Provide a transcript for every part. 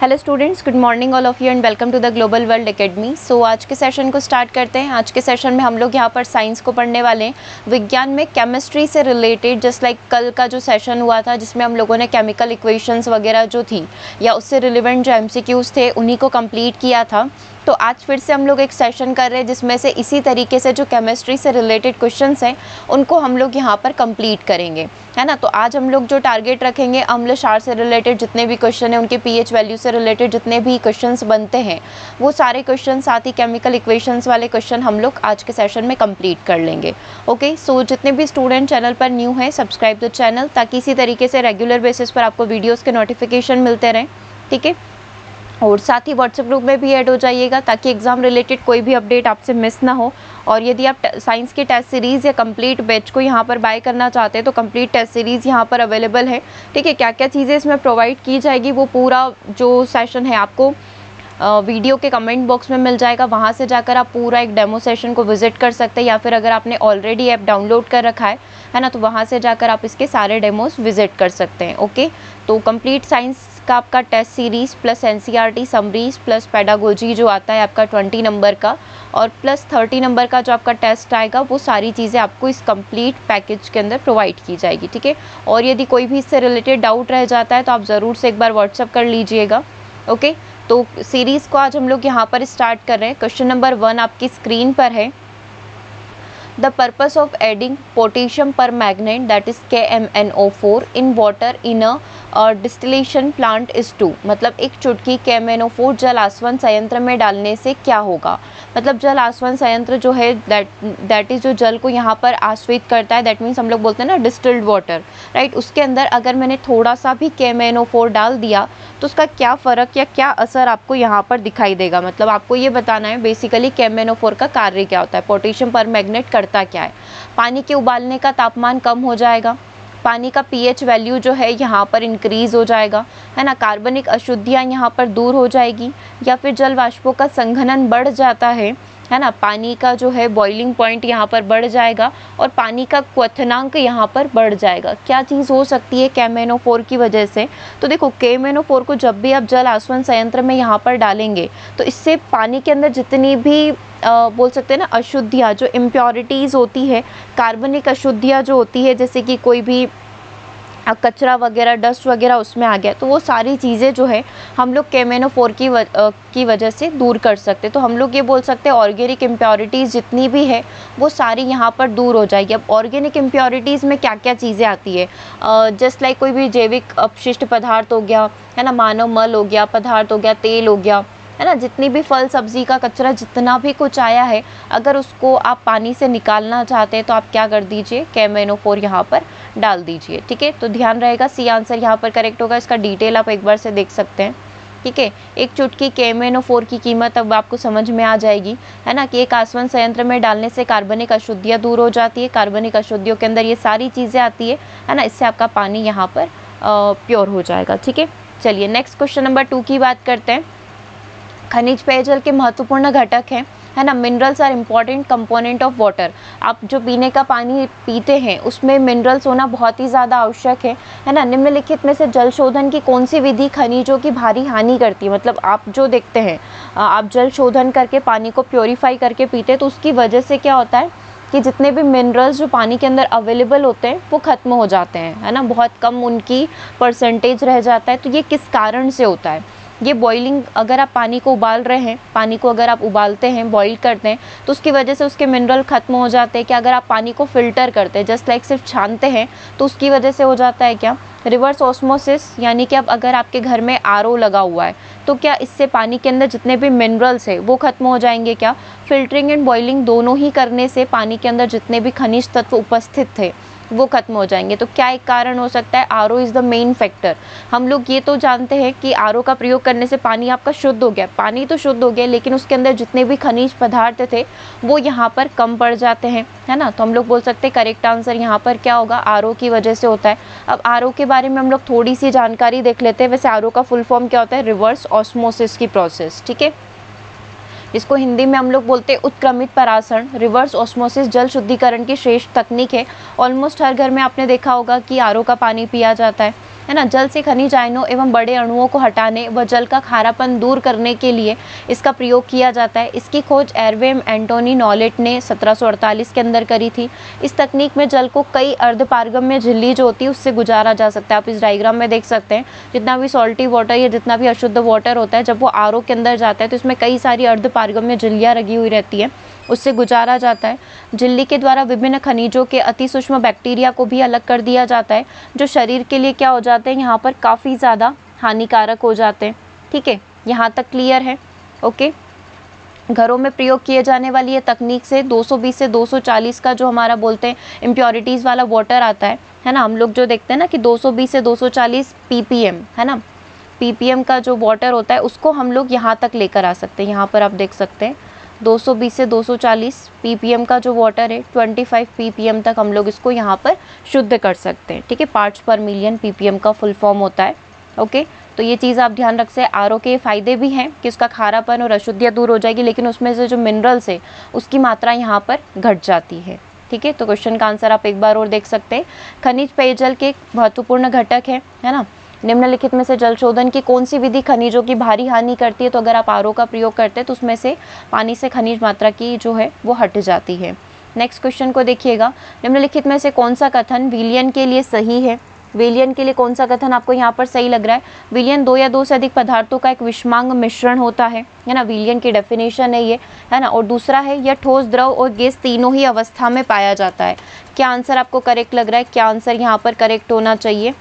Hello students, good morning all of you and welcome to the global world academy. So आज के session को start करते हैं। आज के सेशन में हम लोग यहाँ पर साइंस को पढ़ने वाले हैं, विज्ञान में केमिस्ट्री से रिलेटेड। जस्ट लाइक कल का जो सेशन हुआ था जिसमें हम लोगों ने केमिकल इक्वेशंस वगैरह जो थी या उससे रिलेवेंट जो एमसीक्यूज थे उन्हीं को कंप्लीट किया था। तो आज फिर से हम लोग एक सेशन कर रहे हैं जिसमें से इसी तरीके से जो केमिस्ट्री से रिलेटेड क्वेश्चंस हैं उनको हम लोग यहाँ पर कंप्लीट करेंगे, है ना। तो आज हम लोग जो टारगेट रखेंगे, अम्ल क्षार से रिलेटेड जितने भी क्वेश्चन हैं, उनके पीएच वैल्यू से रिलेटेड जितने भी क्वेश्चंस बनते हैं वो सारे क्वेश्चन, साथ ही केमिकल इक्वेशंस वाले क्वेश्चन हम लोग आज के सेशन में कंप्लीट कर लेंगे। ओके, सो जितने भी स्टूडेंट चैनल पर न्यू हैं, सब्सक्राइब द चैनल ताकि इसी तरीके से रेगुलर बेसिस पर आपको वीडियोज़ के नोटिफिकेशन मिलते रहें, ठीक है। और साथ ही व्हाट्सएप ग्रुप में भी ऐड हो जाइएगा ताकि एग्ज़ाम रिलेटेड कोई भी अपडेट आपसे मिस ना हो। और यदि आप साइंस की टेस्ट सीरीज़ या कंप्लीट बैच को यहाँ पर बाय करना चाहते हैं तो कंप्लीट टेस्ट सीरीज़ यहाँ पर अवेलेबल है, ठीक है। क्या क्या चीज़ें इसमें प्रोवाइड की जाएगी वो पूरा जो सेशन है आपको वीडियो के कमेंट बॉक्स में मिल जाएगा। वहाँ से जाकर आप पूरा एक डेमो सेशन को विजिट कर सकते हैं, या फिर अगर आपने ऑलरेडी ऐप डाउनलोड कर रखा है ना, तो वहाँ से जाकर आप इसके सारे डेमोज विजिट कर सकते हैं। ओके, तो कंप्लीट साइंस का आपका test series plus NCERT summaries plus pedagogy जो आता है आपका 20 नंबर का, और प्लस 30 नंबर का जो आपका टेस्ट आएगा, वो सारी चीज़ें आपको इस कंप्लीट पैकेज के अंदर प्रोवाइड की जाएगी, ठीक है। और यदि कोई भी इससे रिलेटेड डाउट रह जाता है तो आप ज़रूर से एक बार व्हाट्सअप कर लीजिएगा। ओके, तो सीरीज़ को आज हम लोग यहाँ पर स्टार्ट कर रहे हैं। क्वेश्चन नंबर 1 आपकी स्क्रीन पर है। The purpose of adding potassium permanganate, that is KMnO4 in water in a distillation plant is to, मतलब एक चुटकी KMnO4 जल आसवन संयंत्र में डालने से क्या होगा। मतलब जल आसवन संयंत्र जो है दैट इज जो जल को यहाँ पर आश्वित करता है, दैट मीन्स हम लोग बोलते हैं ना डिस्टिल्ड वाटर, राइट। उसके अंदर अगर मैंने थोड़ा सा भी KMnO4 डाल दिया तो उसका क्या फ़र्क या क्या असर आपको यहाँ पर दिखाई देगा। मतलब आपको ये बताना है बेसिकली KMnO4 का कार्य क्या होता है, पोटेशियम परमैंगनेट करता क्या है। पानी के उबालने का तापमान कम हो जाएगा, पानी का पीएच वैल्यू जो है यहाँ पर इंक्रीज़ हो जाएगा, है ना। कार्बनिक अशुद्धियाँ यहाँ पर दूर हो जाएगी, या फिर जल वाष्पों का संघनन बढ़ जाता है ना। पानी का जो है बॉइलिंग पॉइंट यहाँ पर बढ़ जाएगा और पानी का क्वथनांक यहाँ पर बढ़ जाएगा। क्या चीज़ हो सकती है KMnO4 की वजह से। तो देखो KMnO4 को जब भी आप जल आसवन संयंत्र में यहाँ पर डालेंगे तो इससे पानी के अंदर जितनी भी बोल सकते हैं ना अशुद्धियाँ, जो इम्प्योरिटीज़ होती है, कार्बनिक अशुद्धियाँ जो होती है, जैसे कि कोई भी कचरा वगैरह, डस्ट वगैरह उसमें आ गया, तो वो सारी चीज़ें जो है हम लोग KMnO4 की वजह से दूर कर सकते हैं। तो हम लोग ये बोल सकते हैं ऑर्गेनिक इम्प्योरिटीज़ जितनी भी है वो सारी यहाँ पर दूर हो जाएगी। अब ऑर्गेनिक इम्प्योरिटीज़ में क्या क्या चीज़ें आती है, जस्ट लाइक कोई भी जैविक अपशिष्ट पदार्थ हो गया, है ना, मानव मल हो गया, पदार्थ हो गया, तेल हो गया, है ना, जितनी भी फल सब्जी का कचरा जितना भी कुछ आया है, अगर उसको आप पानी से निकालना चाहते हैं तो आप क्या कर दीजिए, KMnO4 यहाँ पर डाल दीजिए, ठीक है। तो ध्यान रहेगा सी आंसर यहाँ पर करेक्ट होगा। इसका डिटेल आप एक बार से देख सकते हैं, ठीक है। एक चुटकी KMnO4 की कीमत अब आपको समझ में आ जाएगी, है ना, कि एक आसवन संयंत्र में डालने से कार्बनिक अशुद्धियाँ दूर हो जाती है। कार्बनिक अशुद्धियों के अंदर ये सारी चीज़ें आती है ना, इससे आपका पानी यहाँ पर प्योर हो जाएगा, ठीक है। चलिए नेक्स्ट क्वेश्चन नंबर 2 की बात करते हैं। खनिज पेयजल के महत्वपूर्ण घटक हैं, है ना। Minerals are important component of water. आप जो पीने का पानी पीते हैं उसमें मिनरल्स होना बहुत ही ज़्यादा आवश्यक है ना। निम्नलिखित में से जल शोधन की कौन सी विधि खनिजों की भारी हानि करती है। मतलब आप जो देखते हैं, आप जल शोधन करके पानी को प्योरीफाई करके पीते हैं तो उसकी वजह से क्या होता है कि जितने भी मिनरल्स जो पानी के अंदर अवेलेबल होते हैं वो ख़त्म हो जाते हैं, है ना, बहुत कम उनकी परसेंटेज रह जाता है। तो ये किस कारण से होता है। ये बॉइलिंग, अगर आप पानी को उबाल रहे हैं, पानी को अगर आप उबालते हैं, बॉईल करते हैं, तो उसकी वजह से उसके मिनरल ख़त्म हो जाते हैं। क्या अगर आप पानी को फ़िल्टर करते हैं, जस्ट लाइक सिर्फ छानते हैं, तो उसकी वजह से हो जाता है क्या, रिवर्स ऑस्मोसिस, यानी कि अब अगर आपके घर में RO लगा हुआ है तो क्या इससे पानी के अंदर जितने भी मिनरल्स है वो ख़त्म हो जाएंगे क्या। फिल्टरिंग एंड बॉइलिंग दोनों ही करने से पानी के अंदर जितने भी खनिज तत्व उपस्थित थे वो खत्म हो जाएंगे। तो क्या एक कारण हो सकता है, RO is the main factor. हम लोग ये तो जानते हैं कि RO का प्रयोग करने से पानी आपका शुद्ध हो गया, पानी तो शुद्ध हो गया, लेकिन उसके अंदर जितने भी खनिज पदार्थ थे वो यहाँ पर कम पड़ जाते हैं, है ना। तो हम लोग बोल सकते हैं करेक्ट आंसर यहाँ पर क्या होगा, RO की वजह से होता है। अब RO के बारे में हम लोग थोड़ी सी जानकारी देख लेते हैं। वैसे RO का फुल फॉर्म क्या होता है, रिवर्स ऑस्मोसिस की प्रोसेस, ठीक है। इसको हिंदी में हम लोग बोलते हैं उत्क्रमित परासरण। रिवर्स ऑस्मोसिस जल शुद्धिकरण की श्रेष्ठ तकनीक है। ऑलमोस्ट हर घर में आपने देखा होगा कि RO का पानी पिया जाता है ना। जल से खनिज आयनों एवं बड़े अणुओं को हटाने व जल का खारापन दूर करने के लिए इसका प्रयोग किया जाता है। इसकी खोज एरविन एंटोनी नॉलेट ने 1748 के अंदर करी थी। इस तकनीक में जल को कई अर्धपारगम्य झिल्ली जो होती है उससे गुजारा जा सकता है। आप इस डायग्राम में देख सकते हैं, जितना भी सॉल्टी वाटर या जितना भी अशुद्ध वाटर होता है, जब वो आरओ के अंदर जाता है तो इसमें कई सारी अर्धपारगम्य झिल्लियाँ लगी हुई रहती है, उससे गुजारा जाता है। झिल्ली के द्वारा विभिन्न खनिजों के अति सूक्ष्म बैक्टीरिया को भी अलग कर दिया जाता है, जो शरीर के लिए क्या हो जाते हैं, यहाँ पर काफ़ी ज़्यादा हानिकारक हो जाते हैं। ठीक है, यहाँ तक क्लियर है। ओके, घरों में प्रयोग किए जाने वाली ये तकनीक से 220 से 240 का जो हमारा बोलते हैं इम्प्योरिटीज़ वाला वाटर आता है ना। हम लोग जो देखते हैं ना कि 220 से 240 ppm, है ना, ppm का जो वाटर होता है उसको हम लोग यहाँ तक लेकर आ सकते हैं। यहाँ पर आप देख सकते हैं 220 से 240 ppm का जो वाटर है, 25 ppm तक हम लोग इसको यहाँ पर शुद्ध कर सकते हैं। ठीक है, पार्ट्स पर मिलियन ppm का फुल फॉर्म होता है। ओके, तो ये चीज़ आप ध्यान रख से। आरओ के फ़ायदे भी हैं कि उसका खारापन और अशुद्धियाँ दूर हो जाएगी, लेकिन उसमें से जो मिनरल्स है उसकी मात्रा यहाँ पर घट जाती है। ठीक है, तो क्वेश्चन का आंसर आप एक बार और देख सकते हैं। खनिज पेयजल के एक महत्वपूर्ण घटक है ना। निम्नलिखित में से जल शोधन की कौन सी विधि खनिजों की भारी हानि करती है? तो अगर आप आरओ का प्रयोग करते हैं तो उसमें से पानी से खनिज मात्रा की जो है वो हट जाती है। नेक्स्ट क्वेश्चन को देखिएगा, निम्नलिखित में से कौन सा कथन विलयन के लिए सही है? विलयन के लिए कौन सा कथन आपको यहाँ पर सही लग रहा है? विलयन दो या दो से अधिक पदार्थों का एक विषमांग मिश्रण होता है ना, विलयन की डेफिनेशन है ये, है ना। और दूसरा है यह ठोस, द्रव और गैस तीनों ही अवस्था में पाया जाता है। क्या आंसर आपको करेक्ट लग रहा है? क्या आंसर यहाँ पर करेक्ट होना चाहिए?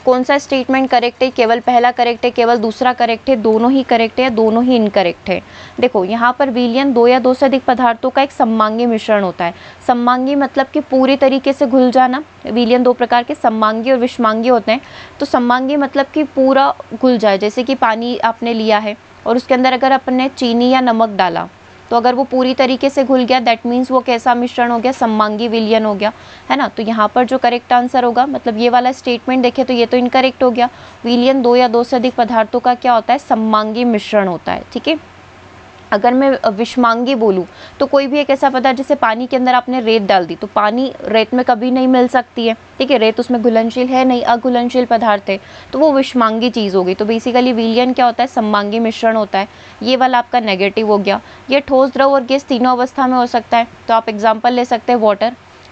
कौन सा स्टेटमेंट करेक्ट है? केवल पहला करेक्ट है, केवल दूसरा करेक्ट है, दोनों ही करेक्ट है या दोनों ही इनकरेक्ट है? देखो यहाँ पर विलयन दो या दो से अधिक पदार्थों का एक सममांगी मिश्रण होता है। सममांगी मतलब कि पूरी तरीके से घुल जाना। विलयन दो प्रकार के सममांगी और विषमांगी होते हैं। तो सममांगी मतलब कि पूरा घुल जाए, जैसे कि पानी आपने लिया है और उसके अंदर अगर आपने चीनी या नमक डाला तो अगर वो पूरी तरीके से घुल गया, दैट मीन्स वो कैसा मिश्रण हो गया? सममांगी विलयन हो गया, है ना। तो यहाँ पर जो करेक्ट आंसर होगा, मतलब ये वाला स्टेटमेंट देखें तो ये तो इनकरेक्ट हो गया। विलयन दो या दो से अधिक पदार्थों का क्या होता है? सममांगी मिश्रण होता है। ठीक है, अगर मैं विषमांगी बोलूँ तो कोई भी एक ऐसा पदार्थ जैसे पानी के अंदर आपने रेत डाल दी तो पानी रेत में कभी नहीं मिल सकती है। ठीक है, रेत उसमें घुलनशील है नहीं, अघुलनशील पदार्थ है, तो वो विषमांगी चीज़ होगी। तो बेसिकली विलयन क्या होता है? सममांगी मिश्रण होता है। ये वाला आपका नेगेटिव हो गया। ये ठोस, द्रव और गैस तीनों अवस्था में हो सकता है। तो आप एग्जाम्पल ले सकते हैं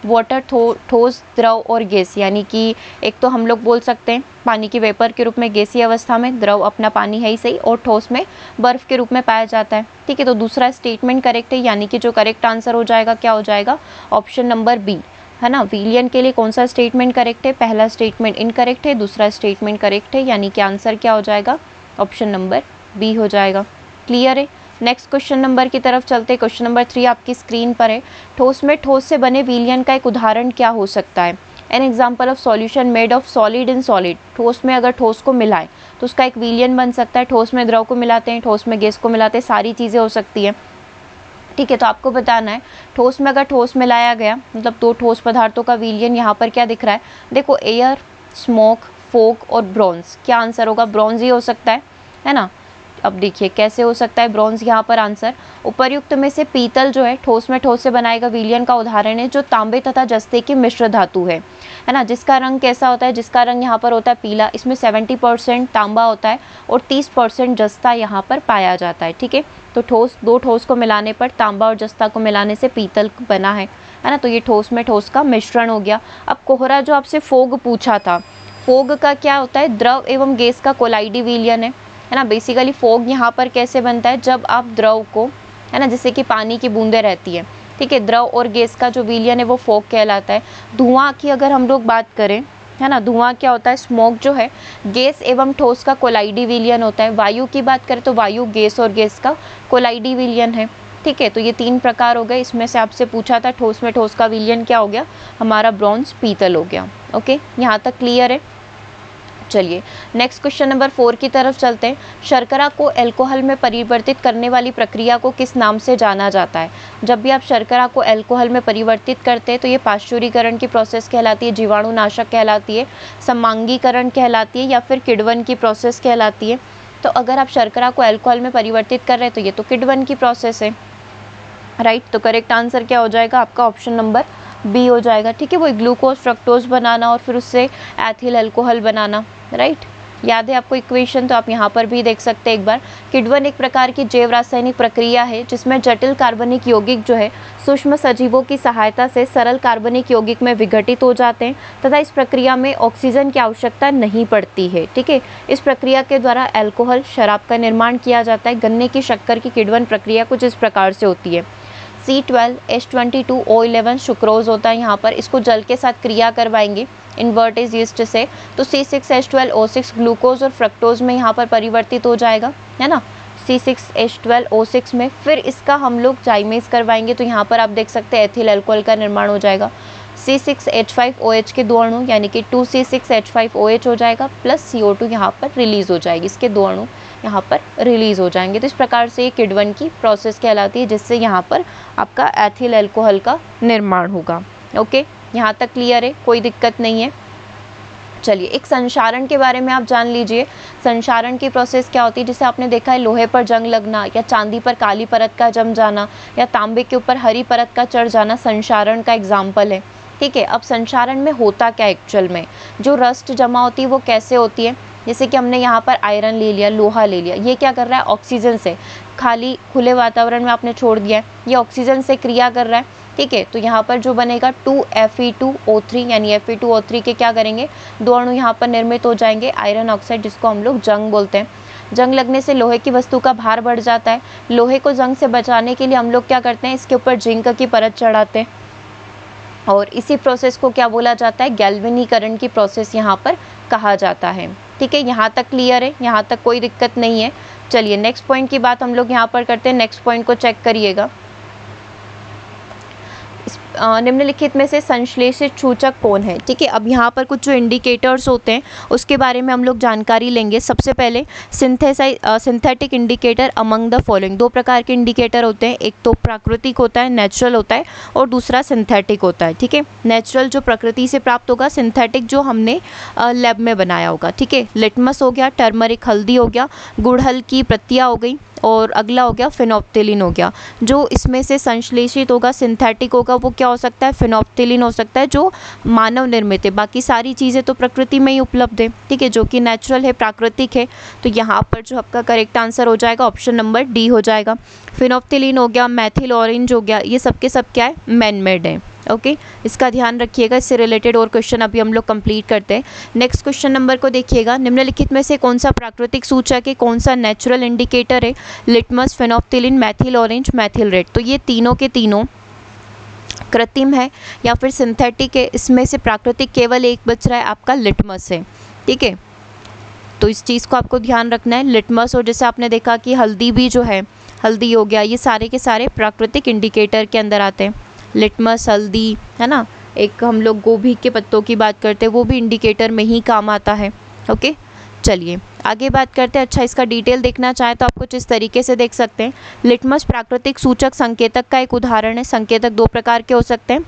वाटर ठोस, द्रव और गैस, यानी कि एक तो हम लोग बोल सकते हैं पानी की वेपर के रूप में गैसीय अवस्था में, द्रव अपना पानी है ही सही, और ठोस में बर्फ के रूप में पाया जाता है। ठीक है, तो दूसरा स्टेटमेंट करेक्ट है, यानी कि जो करेक्ट आंसर हो जाएगा क्या हो जाएगा? ऑप्शन नंबर बी, है ना। विलयन के लिए कौन सा स्टेटमेंट करेक्ट है? पहला स्टेटमेंट इनकरेक्ट है, दूसरा स्टेटमेंट करेक्ट है, यानी कि आंसर क्या हो जाएगा? ऑप्शन नंबर बी हो जाएगा। क्लियर है। नेक्स्ट क्वेश्चन नंबर की तरफ चलते। क्वेश्चन नंबर 3 आपकी स्क्रीन पर है। ठोस में ठोस से बने विलयन का एक उदाहरण क्या हो सकता है? An example of solution made of solid in solid. ठोस में अगर ठोस को मिलाएं तो उसका एक विलयन बन सकता है। ठोस में द्रव को मिलाते हैं, ठोस में गैस को मिलाते हैं, सारी चीज़ें हो सकती हैं। ठीक है, तो आपको बताना है ठोस में अगर ठोस मिलाया गया, मतलब दो ठोस पदार्थों का विलयन यहाँ पर क्या दिख रहा है? देखो, एयर, स्मोक, फोक और ब्रॉन्ज। क्या आंसर होगा? ब्रॉन्ज ही हो सकता है ना। अब देखिए कैसे हो सकता है ब्रॉन्ज यहाँ पर आंसर। उपर्युक्त में से पीतल जो है ठोस में ठोस से बनाएगा विलयन का उदाहरण है, जो तांबे तथा जस्ते की मिश्र धातु है ना। जिसका रंग कैसा होता है? जिसका रंग यहाँ पर होता है पीला। इसमें 70% तांबा होता है और 30% जस्ता यहाँ पर पाया जाता है। ठीक है, तो दो ठोस को मिलाने पर, तांबा और जस्ता को मिलाने से पीतल बना है ना। तो ये ठोस में ठोस का मिश्रण हो गया। अब कोहरा जो आपसे फोग पूछा था, फोग का क्या होता है? द्रव एवं गैस का कोलाइडी विलयन है ना। बेसिकली फोग यहाँ पर कैसे बनता है? जब आप द्रव को, है ना, जैसे कि पानी की बूंदें रहती है, ठीक है, द्रव और गैस का जो विलयन है वो फोग कहलाता है। धुआं की अगर हम लोग बात करें, है ना, धुआं क्या होता है? स्मोक जो है गैस एवं ठोस का कोलाइडी विलयन होता है। वायु की बात करें तो वायु गैस और गैस का कोलाइडी विलयन है। ठीक है, तो ये 3 प्रकार हो गए। इसमें से आपसे पूछा था ठोस में ठोस का विलयन क्या हो गया? हमारा ब्रॉन्ज पीतल हो गया। ओके, यहाँ तक क्लियर है। चलिए नेक्स्ट क्वेश्चन नंबर 4 की तरफ चलते हैं। शर्करा को अल्कोहल में परिवर्तित करने वाली प्रक्रिया को किस नाम से जाना जाता है? जब भी आप शर्करा को अल्कोहल में परिवर्तित करते हैं तो ये पाश्चुरीकरण की प्रोसेस कहलाती है, जीवाणुनाशक कहलाती है, समांगीकरण कहलाती है, या फिर किण्वन की प्रोसेस कहलाती है। तो अगर आप शर्करा को अल्कोहल में परिवर्तित कर रहे हैं तो ये तो किण्वन की प्रोसेस है, राइट। तो करेक्ट आंसर क्या हो जाएगा आपका? ऑप्शन नंबर बी हो जाएगा, ठीक है। वो ग्लूकोज फ्रक्टोज बनाना और फिर उससे एथिल अल्कोहल बनाना, राइट। याद है आपको इक्वेशन, तो आप यहाँ पर भी देख सकते हैं एक बार। किण्वन एक प्रकार की जैव रासायनिक प्रक्रिया है जिसमें जटिल कार्बनिक यौगिक जो है सूक्ष्म सजीवों की सहायता से सरल कार्बनिक यौगिक में विघटित हो जाते हैं तथा इस प्रक्रिया में ऑक्सीजन की आवश्यकता नहीं पड़ती है, ठीक है। इस प्रक्रिया के द्वारा अल्कोहल शराब का निर्माण किया जाता है। गन्ने की शक्कर की किण्वन प्रक्रिया कुछ इस प्रकार से होती है। C12H22O11 सुक्रोज होता है यहाँ पर, इसको जल के साथ क्रिया करवाएंगे इन्वर्टेज यीस्ट से, तो C6H12O6 ग्लूकोज और फ्रक्टोज में यहाँ पर परिवर्तित हो जाएगा, है ना, C6H12O6 में। फिर इसका हम लोग जाइमेज करवाएंगे, तो यहाँ पर आप देख सकते हैं एथिल अल्कोहल का निर्माण हो जाएगा। C6H5OH के दो अणु यानी कि 2C6H5OH हो जाएगा, प्लस CO2 यहाँ पर रिलीज हो जाएगी, इसके दो अणु यहाँ पर रिलीज हो जाएंगे। तो इस प्रकार से ये किण्वन की प्रोसेस कहलाती है, जिससे यहाँ पर आपका एथिल अल्कोहल का निर्माण होगा। ओके, यहाँ तक क्लियर है, कोई दिक्कत नहीं है। चलिए, एक संक्षारण के बारे में आप जान लीजिए। संक्षारण की प्रोसेस क्या होती है, जैसे आपने देखा है लोहे पर जंग लगना या चांदी पर काली परत का जम जाना या तांबे के ऊपर हरी परत का चढ़ जाना संक्षारण का एग्जाम्पल है, ठीक है। अब संक्षारण में होता क्या एक्चुअल में, जो रस्ट जमा होती है वो कैसे होती है, जैसे कि हमने यहाँ पर आयरन ले लिया, लोहा ले लिया, ये क्या कर रहा है, ऑक्सीजन से खाली खुले वातावरण में आपने छोड़ दिया है, ये ऑक्सीजन से क्रिया कर रहा है, ठीक है। तो यहाँ पर जो बनेगा 2Fe2O3 यानी Fe2O3 के क्या करेंगे, दो अणु यहाँ पर निर्मित हो जाएंगे, आयरन ऑक्साइड, जिसको हम लोग जंग बोलते हैं। जंग लगने से लोहे की वस्तु का भार बढ़ जाता है। लोहे को जंग से बचाने के लिए हम लोग क्या करते हैं, इसके ऊपर जिंक की परत चढ़ाते हैं और इसी प्रोसेस को क्या बोला जाता है, गैल्वेनीकरण की प्रोसेस यहाँ पर कहा जाता है, ठीक है। यहाँ तक क्लियर है, यहाँ तक कोई दिक्कत नहीं है। चलिए नेक्स्ट पॉइंट की बात हम लोग यहाँ पर करते हैं। नेक्स्ट पॉइंट को चेक करिएगा। निम्नलिखित में से संश्लेषित सूचक कौन है, ठीक है। अब यहाँ पर कुछ जो इंडिकेटर्स होते हैं उसके बारे में हम लोग जानकारी लेंगे। सबसे पहले synthetic indicator among the following. दो प्रकार के इंडिकेटर होते हैं, एक तो प्राकृतिक होता है, नेचुरल होता है, और दूसरा सिंथेटिक होता है, ठीक है। नेचुरल जो प्रकृति से प्राप्त होगा, सिंथेटिक जो हमने लैब में बनाया होगा, ठीक है। लिटमस हो गया, टर्मरिक हल्दी हो गया, गुड़हल की पत्तियाँ हो गई, और अगला हो गया फिनोप्थिलीन हो गया। जो इसमें से संश्लेषित होगा, सिंथेटिक होगा, वो क्या हो सकता है, फिनोप्थिलीन हो सकता है, जो मानव निर्मित है। बाकी सारी चीज़ें तो प्रकृति में ही उपलब्ध है, ठीक है, जो कि नेचुरल है, प्राकृतिक है। तो यहाँ पर जो आपका करेक्ट आंसर हो जाएगा ऑप्शन नंबर डी हो जाएगा। फिनोप्थिलीन हो गया, मेथिल ऑरेंज हो गया, ये सब के सब क्या है, मैन मेड है। ओके, इसका ध्यान रखिएगा। इससे रिलेटेड और क्वेश्चन अभी हम लोग कंप्लीट करते हैं। नेक्स्ट क्वेश्चन नंबर को देखिएगा। निम्नलिखित में से कौन सा प्राकृतिक सूचक है, कौन सा नेचुरल इंडिकेटर है, litmus, phenolphthalein, methyl orange, methyl red. तो ये तीनों के तीनों कृत्रिम है या फिर सिंथेटिक है। इसमें से प्राकृतिक केवल एक बच रहा है, आपका लिटमस है, ठीक है। तो इस चीज़ को आपको ध्यान रखना है, लिटमस। और जैसे आपने देखा कि हल्दी भी जो है, हल्दी हो गया, ये सारे के सारे प्राकृतिक इंडिकेटर के अंदर आते हैं। लिटमस, हल्दी, है ना। एक हम लोग गोभी के पत्तों की बात करते हैं, वो भी इंडिकेटर में ही काम आता है। ओके, चलिए आगे बात करते हैं। अच्छा, इसका डिटेल देखना चाहे तो आप कुछ इस तरीके से देख सकते हैं। लिटमस प्राकृतिक सूचक संकेतक का एक उदाहरण है। संकेतक दो प्रकार के हो सकते हैं,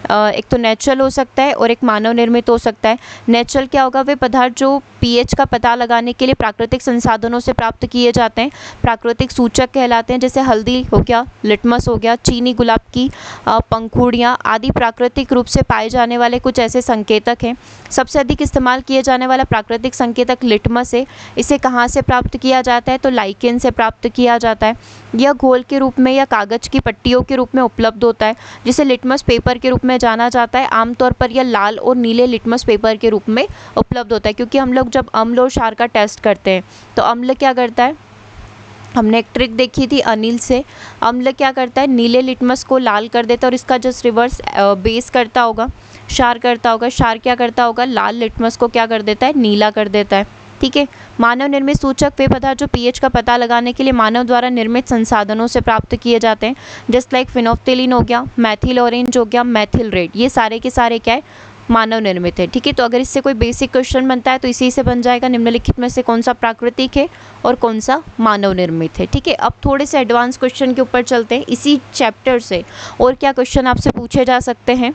एक तो नेचुरल हो सकता है और एक मानव निर्मित हो सकता है। नेचुरल क्या होगा, वे पदार्थ जो पीएच का पता लगाने के लिए प्राकृतिक संसाधनों से प्राप्त किए जाते हैं, प्राकृतिक सूचक कहलाते हैं। जैसे हल्दी हो गया, लिटमस हो गया, चीनी गुलाब की पंखुड़ियाँ आदि प्राकृतिक रूप से पाए जाने वाले कुछ ऐसे संकेतक हैं। सबसे अधिक इस्तेमाल किए जाने वाला प्राकृतिक संकेतक लिटमस है। इसे कहाँ से प्राप्त किया जाता है, तो लाइकेन से प्राप्त किया जाता है। यह घोल के रूप में या कागज की पट्टियों के रूप में उपलब्ध होता है, जिसे लिटमस पेपर के रूप में जाना जाता है। आमतौर पर यह लाल और नीले लिटमस पेपर के रूप में उपलब्ध होता है, क्योंकि हम लोग जब अम्ल और क्षार का टेस्ट करते हैं तो अम्ल क्या करता है, हमने एक ट्रिक देखी थी अनिल से। अम्ल क्या करता है, नीले लिटमस को लाल कर देता है और इसका जस्ट रिवर्स बेस करता होगा, क्षार करता होगा। क्षार क्या करता होगा, लाल लिटमस को क्या कर देता है, नीला कर देता है, ठीक है। मानव निर्मित सूचक वे पदार्थ जो पीएच का पता लगाने के लिए मानव द्वारा निर्मित संसाधनों से प्राप्त किए जाते हैं, जस्ट लाइक फिनोप्थिलीन हो गया, मेथिल ऑरेंज हो गया, मेथिल रेड, ये सारे के सारे क्या है, मानव निर्मित है, ठीक है। तो अगर इससे कोई बेसिक क्वेश्चन बनता है तो इसी से बन जाएगा, निम्नलिखित में से कौन सा प्राकृतिक है और कौन सा मानव निर्मित है, ठीक है। अब थोड़े से एडवांस क्वेश्चन के ऊपर चलते हैं इसी चैप्टर से, और क्या क्वेश्चन आपसे पूछे जा सकते हैं।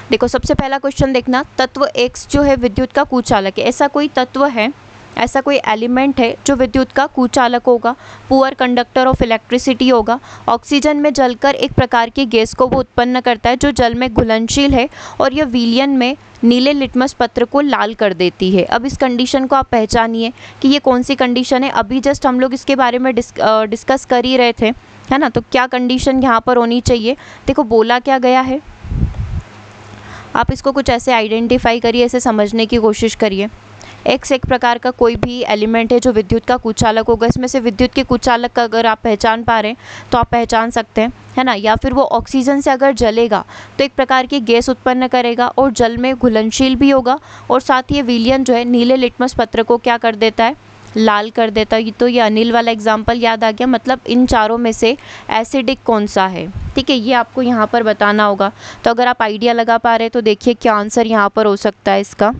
देखो, सबसे पहला क्वेश्चन देखना, तत्व X जो है विद्युत का कुचालक है। ऐसा कोई तत्व है, ऐसा कोई एलिमेंट है जो विद्युत का कुचालक होगा, पुअर कंडक्टर ऑफ इलेक्ट्रिसिटी होगा। ऑक्सीजन में जलकर एक प्रकार की गैस को वो उत्पन्न करता है जो जल में घुलनशील है और यह विलयन में नीले लिटमस पत्र को लाल कर देती है। अब इस कंडीशन को आप पहचानिए कि ये कौन सी कंडीशन है। अभी जस्ट हम लोग इसके बारे में डिस्कस कर ही रहे थे, है ना। तो क्या कंडीशन यहाँ पर होनी चाहिए, देखो बोला क्या गया है, आप इसको कुछ ऐसे आइडेंटिफाई करिए, ऐसे समझने की कोशिश करिए। एक्स एक प्रकार का कोई भी एलिमेंट है जो विद्युत का कुचालक होगा। इसमें से विद्युत के कुचालक का अगर आप पहचान पा रहे हैं तो आप पहचान सकते हैं, है ना। या फिर वो ऑक्सीजन से अगर जलेगा तो एक प्रकार की गैस उत्पन्न करेगा और जल में घुलनशील भी होगा, और साथ ही विलयन जो है नीले लिटमस पत्र को क्या कर देता है, लाल कर देता है। तो ये अनिल वाला एग्जाम्पल याद आ गया। मतलब इन चारों में से एसिडिक कौन सा है, ठीक है, ये आपको यहाँ पर बताना होगा। तो अगर आप आइडिया लगा पा रहे हैं तो देखिए क्या आंसर यहाँ पर हो सकता है इसका,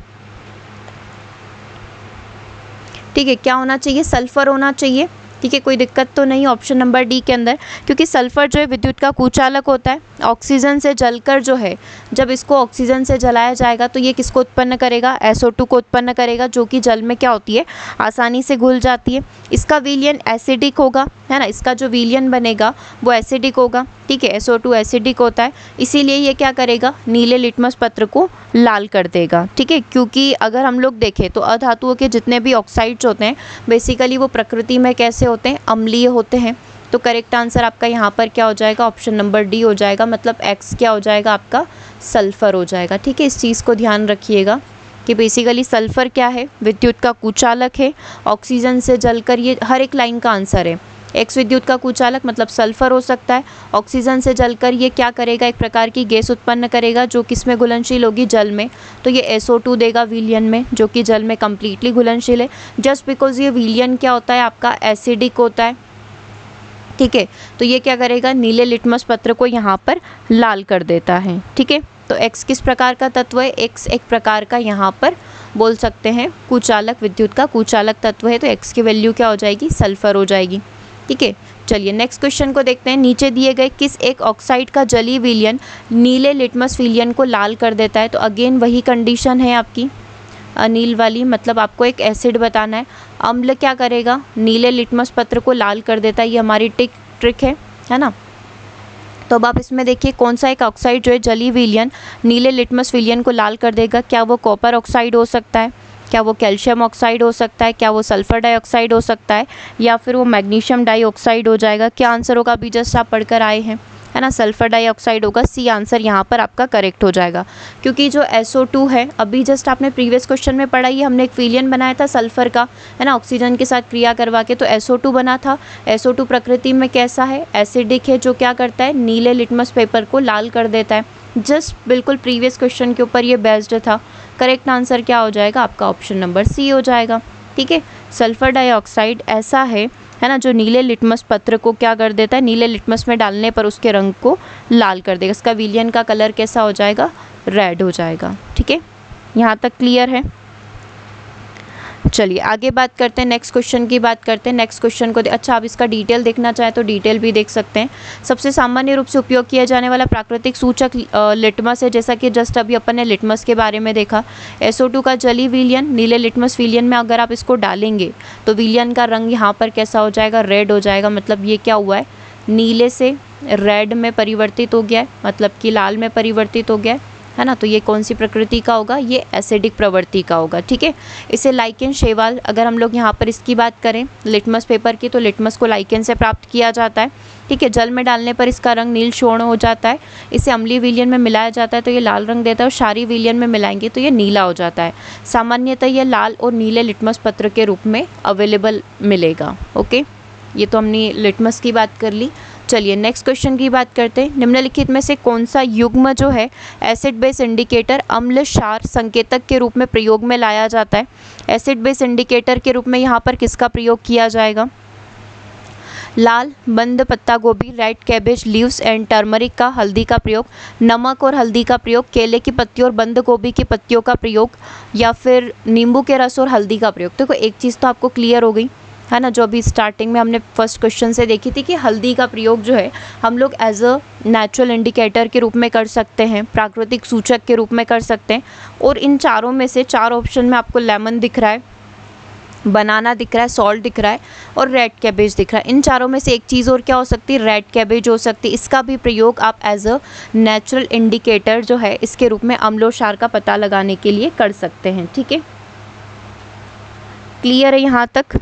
ठीक है। क्या होना चाहिए, सल्फर होना चाहिए, ठीक है। कोई दिक्कत तो नहीं ऑप्शन नंबर डी के अंदर, क्योंकि सल्फर जो है विद्युत का कुचालक होता है। ऑक्सीजन से जलकर जो है, जब इसको ऑक्सीजन से जलाया जाएगा तो ये किसको उत्पन्न करेगा, SO2 को उत्पन्न करेगा, जो कि जल में क्या होती है, आसानी से घुल जाती है। इसका विलयन एसिडिक होगा, है ना। इसका जो विलयन बनेगा वो एसिडिक होगा, ठीक है। SO2 एसिडिक होता है, इसीलिए ये क्या करेगा, नीले लिटमस पत्र को लाल कर देगा, ठीक है। क्योंकि अगर हम लोग देखें तो अधातुओं के जितने भी ऑक्साइड्स होते हैं बेसिकली वो प्रकृति में कैसे होते हैं, अम्लीय होते हैं। तो करेक्ट आंसर आपका यहाँ पर क्या हो जाएगा, ऑप्शन नंबर डी हो जाएगा। मतलब एक्स क्या हो जाएगा आपका, सल्फर हो जाएगा, ठीक है। इस चीज़ को ध्यान रखिएगा कि बेसिकली सल्फर क्या है, विद्युत का कुचालक है। ऑक्सीजन से जलकर, ये हर एक लाइन का आंसर है। एक्स विद्युत का कुचालक मतलब सल्फर हो सकता है। ऑक्सीजन से जलकर ये क्या करेगा, एक प्रकार की गैस उत्पन्न करेगा जो किसमें घुलनशील होगी, जल में। तो ये SO2 देगा विलयन में, जो कि जल में कम्प्लीटली घुलनशील है। जस्ट बिकॉज ये विलयन क्या होता है आपका, एसिडिक होता है, ठीक है। तो ये क्या करेगा, नीले लिटमस पत्र को यहाँ पर लाल कर देता है, ठीक है। तो एक्स किस प्रकार का तत्व है, एक्स एक प्रकार का यहाँ पर बोल सकते हैं कुचालक, विद्युत का कुचालक तत्व है। तो एक्स की वैल्यू क्या हो जाएगी, सल्फर हो जाएगी, ठीक है। चलिए नेक्स्ट क्वेश्चन को देखते हैं। नीचे दिए गए किस एक ऑक्साइड का जलीय विलयन नीले लिटमस विलयन को लाल कर देता है। तो अगेन वही कंडीशन है आपकी अनिल वाली, मतलब आपको एक एसिड बताना है। अम्ल क्या करेगा, नीले लिटमस पत्र को लाल कर देता है, ये हमारी ट्रिक है ना। तो अब आप इसमें देखिए कौन सा एक ऑक्साइड जो है जलीय विलयन नीले लिटमस विलयन को लाल कर देगा। क्या वो कॉपर ऑक्साइड हो सकता है, क्या वो कैल्शियम ऑक्साइड हो सकता है, क्या वो सल्फर डाइऑक्साइड हो सकता है, या फिर वो मैग्नीशियम डाइऑक्साइड हो जाएगा। क्या आंसर होगा, अभी जस्ट आप पढ़कर आए हैं, है ना, सल्फर डाइऑक्साइड होगा। सी आंसर यहाँ पर आपका करेक्ट हो जाएगा, क्योंकि जो SO2 है, अभी जस्ट आपने प्रीवियस क्वेश्चन में पढ़ा ही, हमने एक विलयन बनाया था सल्फर का, है ना, ऑक्सीजन के साथ क्रिया करवा के, तो SO2 बना था। SO2 प्रकृति में कैसा है, एसिडिक है, जो क्या करता है, नीले लिटमस पेपर को लाल कर देता है। जस्ट बिल्कुल प्रीवियस क्वेश्चन के ऊपर ये बेस्ड था। करेक्ट आंसर क्या हो जाएगा आपका, ऑप्शन नंबर सी हो जाएगा, ठीक है। सल्फर डाइऑक्साइड ऐसा है ना, जो नीले लिटमस पत्र को क्या कर देता है, नीले लिटमस में डालने पर उसके रंग को लाल कर देगा। इसका विलयन का कलर कैसा हो जाएगा, रेड हो जाएगा, ठीक है। यहाँ तक क्लियर है। चलिए आगे बात करते हैं, नेक्स्ट क्वेश्चन की बात करते हैं। नेक्स्ट क्वेश्चन को अच्छा, आप इसका डिटेल देखना चाहें तो डिटेल भी देख सकते हैं। सबसे सामान्य रूप से उपयोग किया जाने वाला प्राकृतिक सूचक लिटमस है, जैसा कि जस्ट अभी अपन ने लिटमस के बारे में देखा। SO2 का जलीय विलयन नीले लिटमस विलयन में अगर आप इसको डालेंगे तो विलयन का रंग यहाँ पर कैसा हो जाएगा, रेड हो जाएगा। मतलब ये क्या हुआ है, नीले से रेड में परिवर्तित हो गया है, मतलब कि लाल में परिवर्तित हो गया है ना। तो ये कौन सी प्रकृति का होगा, ये एसिडिक प्रवृत्ति का होगा, ठीक है। इसे लाइकेन शैवाल, अगर हम लोग यहाँ पर इसकी बात करें लिटमस पेपर की, तो लिटमस को लाइकेन से प्राप्त किया जाता है, ठीक है। जल में डालने पर इसका रंग नील स्वर्ण हो जाता है। इसे अम्लीय विलयन में मिलाया जाता है तो ये लाल रंग देता है, और क्षारीय विलयन में मिलाएंगे तो ये नीला हो जाता है। सामान्यतः ये लाल और नीले लिटमस पत्र के रूप में अवेलेबल मिलेगा, ओके। ये तो हमने लिटमस की बात कर ली। चलिए नेक्स्ट क्वेश्चन की बात करते हैं। निम्नलिखित में से कौन सा युग्म जो है एसिड बेस इंडिकेटर अम्ल क्षार संकेतक के रूप में प्रयोग में लाया जाता है। एसिड बेस इंडिकेटर के रूप में यहाँ पर किसका प्रयोग किया जाएगा, लाल बंद पत्ता गोभी, red cabbage leaves and turmeric का हल्दी का प्रयोग, नमक और हल्दी का प्रयोग, केले की पत्तियों और बंद गोभी की पत्तियों का प्रयोग, या फिर नींबू के रस और हल्दी का प्रयोग। देखो एक चीज़ तो आपको क्लियर हो गई, है ना, जो अभी स्टार्टिंग में हमने फर्स्ट क्वेश्चन से देखी थी कि हल्दी का प्रयोग जो है हम लोग एज अ नेचुरल इंडिकेटर के रूप में कर सकते हैं, प्राकृतिक सूचक के रूप में कर सकते हैं। और इन चारों में से 4 ऑप्शन में आपको लेमन दिख रहा है, बनाना दिख रहा है, सॉल्ट दिख रहा है और रेड कैबेज दिख रहा है। इन चारों में से एक चीज़ और क्या हो सकती है, रेड कैबेज हो सकती है। इसका भी प्रयोग आप एज अ नेचुरल इंडिकेटर जो है इसके रूप में अम्ल क्षार का पता लगाने के लिए कर सकते हैं। ठीक है, क्लियर है यहाँ तक?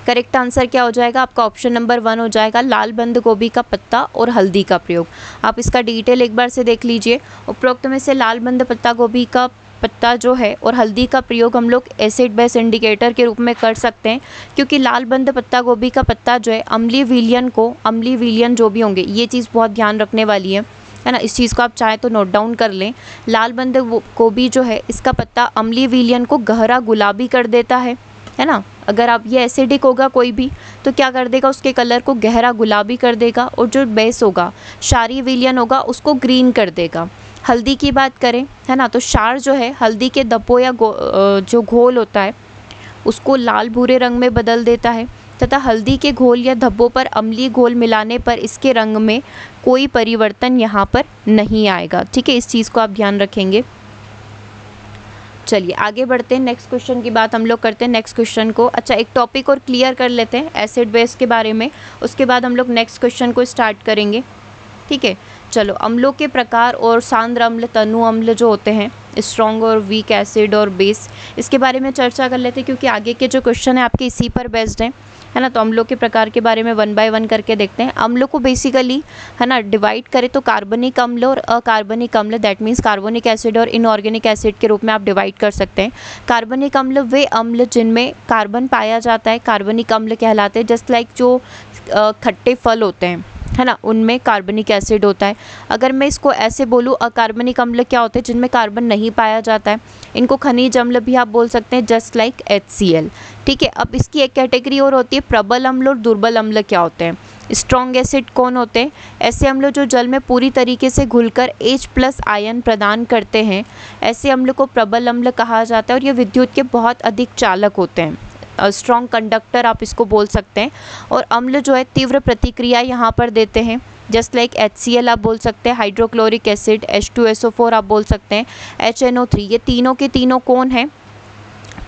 करेक्ट आंसर क्या हो जाएगा आपका? ऑप्शन नंबर 1 हो जाएगा, लाल बंद गोभी का पत्ता और हल्दी का प्रयोग। आप इसका डिटेल एक बार से देख लीजिए। उपरोक्त में से लाल बंद पत्ता गोभी का पत्ता जो है और हल्दी का प्रयोग हम लोग एसिड बेस इंडिकेटर के रूप में कर सकते हैं, क्योंकि लाल बंद पत्ता गोभी का पत्ता जो है अम्लीय विलयन जो भी होंगे, ये चीज़ बहुत ध्यान रखने वाली है ना। इस चीज़ को आप चाहें तो नोट डाउन कर लें। लाल बंद गोभी जो है इसका पत्ता अम्लीय विलयन को गहरा गुलाबी कर देता है ना। अगर आप ये एसिडिक होगा कोई भी तो क्या कर देगा, उसके कलर को गहरा गुलाबी कर देगा, और जो बेस होगा क्षारीय विलयन होगा उसको ग्रीन कर देगा। हल्दी की बात करें है ना, तो क्षार जो है हल्दी के धब्बों या जो घोल होता है उसको लाल भूरे रंग में बदल देता है, तथा हल्दी के घोल या धब्बों पर अम्लीय घोल मिलाने पर इसके रंग में कोई परिवर्तन यहाँ पर नहीं आएगा। ठीक है, इस चीज़ को आप ध्यान रखेंगे। चलिए आगे बढ़ते हैं, नेक्स्ट क्वेश्चन की बात हम लोग करते हैं। नेक्स्ट क्वेश्चन को अच्छा एक टॉपिक और क्लियर कर लेते हैं एसिड बेस के बारे में, उसके बाद हम लोग नेक्स्ट क्वेश्चन को स्टार्ट करेंगे। ठीक है, चलो अम्लों के प्रकार और सांद्र अम्ल, तनु अम्ल जो होते हैं, स्ट्रॉन्ग और वीक एसिड और बेस, इसके बारे में चर्चा कर लेते हैं, क्योंकि आगे के जो क्वेश्चन है आपके इसी पर बेस्ड हैं, है ना। तो अम्लों के प्रकार के बारे में 1 बाय 1 करके देखते हैं। अम्लों को बेसिकली है ना डिवाइड करें तो कार्बनिक अम्ल और अकार्बनिक अम्ल, दैट मीन्स कार्बनिक एसिड और इनऑर्गेनिक एसिड के रूप में आप डिवाइड कर सकते हैं। कार्बनिक अम्ल वे अम्ल जिनमें कार्बन पाया जाता है कार्बनिक अम्ल कहलाते हैं। जस्ट लाइक जो खट्टे फल होते हैं है ना, उनमें कार्बनिक एसिड होता है। अगर मैं इसको ऐसे बोलूँ, अकार्बनिक अम्ल क्या होते हैं, जिनमें कार्बन नहीं पाया जाता है, इनको खनिज अम्ल भी आप बोल सकते हैं, जस्ट लाइक HCl। ठीक है, अब इसकी एक कैटेगरी और होती है प्रबल अम्ल और दुर्बल अम्ल क्या होते हैं। स्ट्रॉन्ग एसिड कौन होते हैं, ऐसे अम्ल जो जल में पूरी तरीके से घुलकर H+ आयन प्रदान करते हैं, ऐसे अम्ल को प्रबल अम्ल कहा जाता है, और ये विद्युत के बहुत अधिक चालक होते हैं, स्ट्रॉन्ग कंडक्टर आप इसको बोल सकते हैं। और अम्ल जो है तीव्र प्रतिक्रिया यहाँ पर देते हैं, जस्ट लाइक HCl आप बोल सकते हैं, हाइड्रोक्लोरिक एसिड, H2SO4 आप बोल सकते हैं, HNO3, ये तीनों के तीनों कौन है,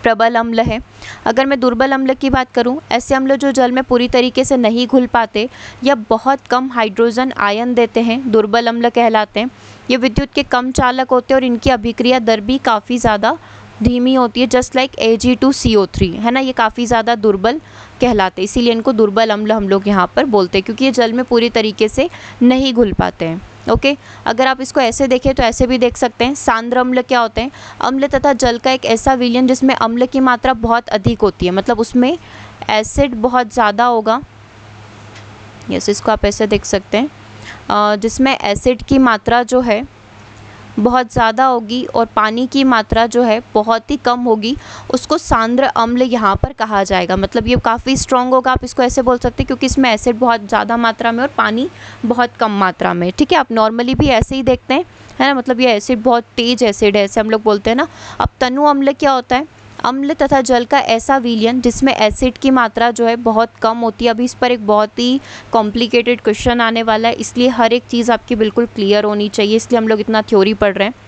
प्रबल अम्ल है। अगर मैं दुर्बल अम्ल की बात करूं, ऐसे अम्ल जो जल में पूरी तरीके से नहीं घुल पाते या बहुत कम हाइड्रोजन आयन देते हैं, दुर्बल अम्ल कहलाते हैं। ये विद्युत के कम चालक होते हैं और इनकी अभिक्रिया दर भी काफ़ी ज़्यादा धीमी होती है, जस्ट लाइक Ag2CO3, है ना। ये काफ़ी ज़्यादा दुर्बल कहलाते हैं, इसीलिए इनको दुर्बल अम्ल हम लोग यहाँ पर बोलते हैं, क्योंकि ये जल में पूरी तरीके से नहीं घुल पाते हैं। ओके, अगर आप इसको ऐसे देखें तो ऐसे भी देख सकते हैं। सांद्र अम्ल क्या होते हैं, अम्ल तथा जल का एक ऐसा विलयन जिसमें अम्ल की मात्रा बहुत अधिक होती है, मतलब उसमें एसिड बहुत ज़्यादा होगा। यस, इसको आप ऐसे देख सकते हैं, जिसमें एसिड की मात्रा जो है बहुत ज़्यादा होगी और पानी की मात्रा जो है बहुत ही कम होगी, उसको सांद्र अम्ल यहाँ पर कहा जाएगा। मतलब ये काफ़ी स्ट्रॉन्ग होगा, आप इसको ऐसे बोल सकते हैं, क्योंकि इसमें एसिड बहुत ज़्यादा मात्रा में और पानी बहुत कम मात्रा में। ठीक है, आप नॉर्मली भी ऐसे ही देखते हैं, है ना, मतलब ये एसिड बहुत तेज एसिड है, ऐसे हम लोग बोलते हैं ना। अब तनु अम्ल क्या होता है, अम्ल तथा जल का ऐसा विलयन जिसमें एसिड की मात्रा जो है बहुत कम होती है। अभी इस पर एक बहुत ही कॉम्प्लिकेटेड क्वेश्चन आने वाला है, इसलिए हर एक चीज़ आपकी बिल्कुल क्लियर होनी चाहिए, इसलिए हम लोग इतना थ्योरी पढ़ रहे हैं।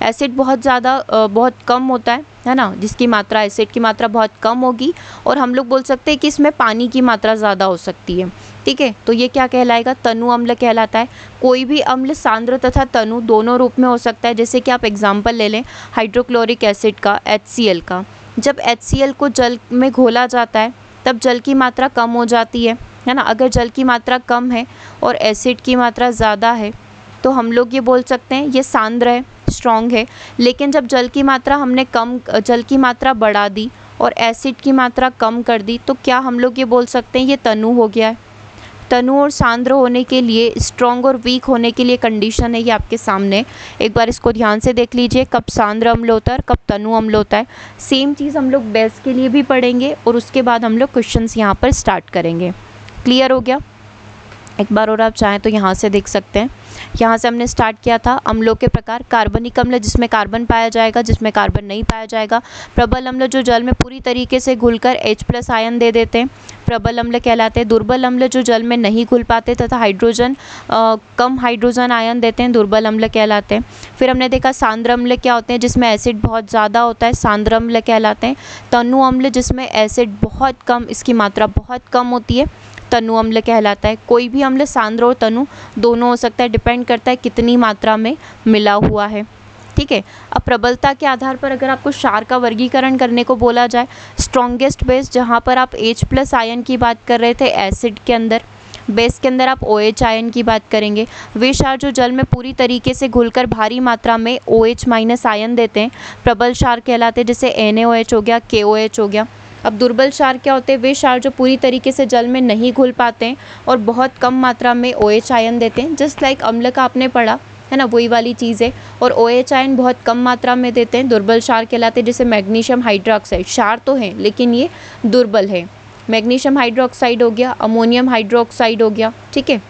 एसिड बहुत ज़्यादा बहुत कम होता है ना, जिसकी मात्रा एसिड की मात्रा बहुत कम होगी, और हम लोग बोल सकते हैं कि इसमें पानी की मात्रा ज़्यादा हो सकती है। ठीक है, तो ये क्या कहलाएगा, तनु अम्ल कहलाता है। कोई भी अम्ल सांद्र तथा तनु दोनों रूप में हो सकता है, जैसे कि आप एग्जाम्पल ले लें हाइड्रोक्लोरिक एसिड का, HCl का। जब HCl को जल में घोला जाता है तब जल की मात्रा कम हो जाती है ना। अगर जल की मात्रा कम है और एसिड की मात्रा ज़्यादा है तो हम लोग ये बोल सकते हैं ये सांद्र है, स्ट्रॉन्ग है। लेकिन जब जल की मात्रा हमने जल की मात्रा बढ़ा दी और एसिड की मात्रा कम कर दी, तो क्या हम लोग ये बोल सकते हैं ये तनु हो गया है। तनु और सांद्र होने के लिए, स्ट्रॉन्ग और वीक होने के लिए कंडीशन है ये आपके सामने, एक बार इसको ध्यान से देख लीजिए, कब सांद्र अम्ल होता है और कब तनु अम्ल होता है। सेम चीज़ हम लोग बेस के लिए भी पढ़ेंगे और उसके बाद हम लोग क्वेश्चंस यहाँ पर स्टार्ट करेंगे। क्लियर हो गया? एक बार और आप चाहें तो यहाँ से देख सकते हैं। यहाँ से हमने स्टार्ट किया था अम्लों के प्रकार, कार्बनिक अम्ल जिसमें कार्बन पाया जाएगा, जिसमें कार्बन नहीं पाया जाएगा। प्रबल अम्ल जो जल में पूरी तरीके से घुलकर H+ आयन दे देते हैं। प्रबल अम्ल कहलाते हैं। दुर्बल अम्ल जो जल में नहीं घुल पाते तथा हाइड्रोजन कम हाइड्रोजन आयन देते हैं, दुर्बल अम्ल कहलाते हैं। फिर हमने देखा सांद्र अम्ल क्या होते हैं, जिसमें एसिड बहुत ज़्यादा होता है, सांद्र अम्ल कहलाते हैं। तनु अम्ल जिसमें एसिड बहुत कम, इसकी मात्रा बहुत कम होती है, तनु अम्ल कहलाता है। कोई भी अम्ल सांद्र और तनु दोनों हो सकता है, डिपेंड करता है कितनी मात्रा में मिला हुआ है। ठीक है। अब प्रबलता के आधार पर अगर आपको क्षार का वर्गीकरण करने को बोला जाए, स्ट्रॉन्गेस्ट बेस, जहाँ पर आप H+ आयन की बात कर रहे थे एसिड के अंदर, बेस के अंदर आप OH आयन की बात करेंगे। वे क्षार जो जल में पूरी तरीके से घुलकर भारी मात्रा में OH- आयन देते हैं, प्रबल क्षार कहलाते हैं, जैसे NaOH हो गया, KOH हो गया। अब दुर्बल क्षार क्या होते हैं, वे क्षार जो पूरी तरीके से जल में नहीं घुल पाते हैं और बहुत कम मात्रा में OH आयन देते हैं। जस्ट लाइक अम्ल का आपने पढ़ा है ना, वही वाली चीज़ है। और OH आयन बहुत कम मात्रा में देते हैं, दुर्बल क्षार कहलाते हैं। जैसे मैग्नीशियम हाइड्रोक्साइड, क्षार तो है लेकिन ये दुर्बल है। मैग्नीशियम हाइड्रोक्साइड हो गया, अमोनियम हाइड्रोक्साइड हो गया। ठीक है,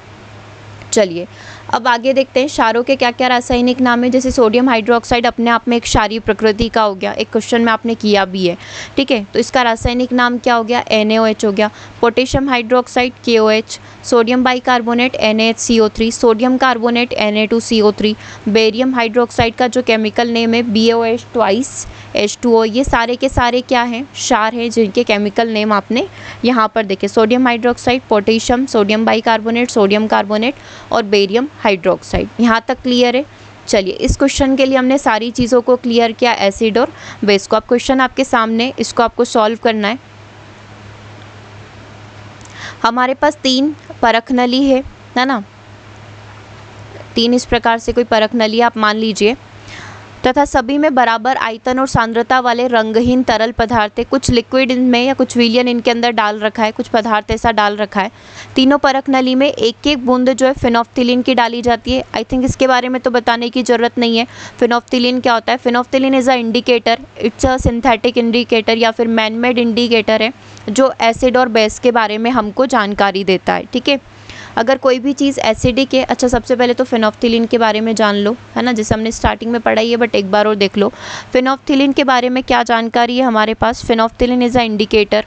चलिए अब आगे देखते हैं क्षारों के क्या क्या रासायनिक नाम है। जैसे सोडियम हाइड्रोक्साइड अपने आप में एक क्षारीय प्रकृति का हो गया, एक क्वेश्चन में आपने किया भी है। ठीक है, तो इसका रासायनिक नाम क्या हो गया, NaOH हो गया। Potassium hydroxide KOH, sodium bicarbonate NaHCO3, sodium carbonate Na2CO3। Barium hydroxide का जो केमिकल नेम है BaOH ट्वाइस H2O। ये सारे के सारे क्या हैं, क्षार हैं, जिनके केमिकल नेम आपने यहाँ पर देखे, sodium hydroxide, potassium, sodium bicarbonate, sodium carbonate और बेरियम हाइड्रोक्साइड। यहाँ तक क्लियर है। चलिए इस क्वेश्चन के लिए हमने सारी चीज़ों को क्लियर किया, एसिड और बेस को। अब क्वेश्चन आपके सामने, इसको आपको सॉल्व करना है। हमारे पास 3 परख नली है ना, 3 इस प्रकार से कोई परख नली आप मान लीजिए, तथा सभी में बराबर आयतन और सांद्रता वाले रंगहीन तरल पदार्थ है। कुछ लिक्विड इनमें या कुछ विलयन इनके अंदर डाल रखा है, कुछ पदार्थ ऐसा डाल रखा है। तीनों परख नली में एक एक बूंद जो है फिनोफ्थिलीन की डाली जाती है। आई थिंक इसके बारे में तो बताने की ज़रूरत नहीं है। फिनोफ्थिलीन क्या होता है, phenolphthalein is a indicator, it's a synthetic indicator या फिर मैन मेड इंडिकेटर है, जो एसिड और बेस के बारे में हमको जानकारी देता है। ठीक है, अगर कोई भी चीज़ एसिडिक है, अच्छा सबसे पहले तो फिनोफ्थिलीन के बारे में जान लो, है ना, जैसे हमने स्टार्टिंग में पढ़ा ही है, बट एक बार और देख लो। फिनोफ्थिलीन के बारे में क्या जानकारी है हमारे पास। फिनोफ्थिलीन इज़ अ इंडिकेटर,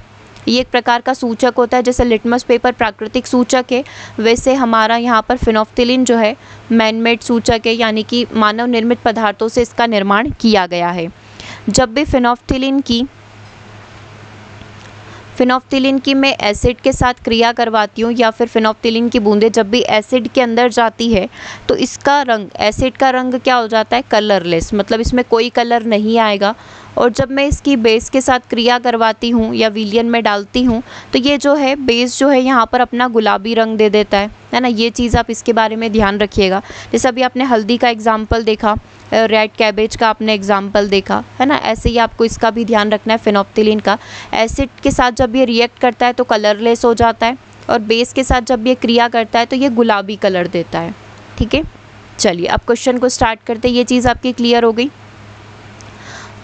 ये एक प्रकार का सूचक होता है। जैसे लिटमस पेपर प्राकृतिक सूचक है, वैसे हमारा यहाँ पर फिनोफ्थिलीन जो है मैनमेड सूचक है, यानी कि मानव निर्मित पदार्थों से इसका निर्माण किया गया है। जब भी फिनोफ्थिलीन की मैं एसिड के साथ क्रिया करवाती हूँ, या फिर फिनोफ्थिलीन की बूंदें जब भी एसिड के अंदर जाती है, तो इसका रंग, एसिड का रंग क्या हो जाता है, कलरलेस, मतलब इसमें कोई कलर नहीं आएगा। और जब मैं इसकी बेस के साथ क्रिया करवाती हूँ या विलयन में डालती हूँ, तो ये जो है बेस जो है यहाँ पर अपना गुलाबी रंग दे देता है ना। ये चीज़ आप इसके बारे में ध्यान रखिएगा। जैसे अभी आपने हल्दी का एग्जाम्पल देखा, रेड कैबेज का आपने एग्जाम्पल देखा, है ना, ऐसे ही आपको इसका भी ध्यान रखना है। फिनोफ्थिलीन का एसिड के साथ जब ये रिएक्ट करता है तो कलरलेस हो जाता है, और बेस के साथ जब ये क्रिया करता है तो ये गुलाबी कलर देता है। ठीक है, चलिए अब क्वेश्चन को स्टार्ट करते हैं। ये चीज़ आपकी क्लियर हो गई।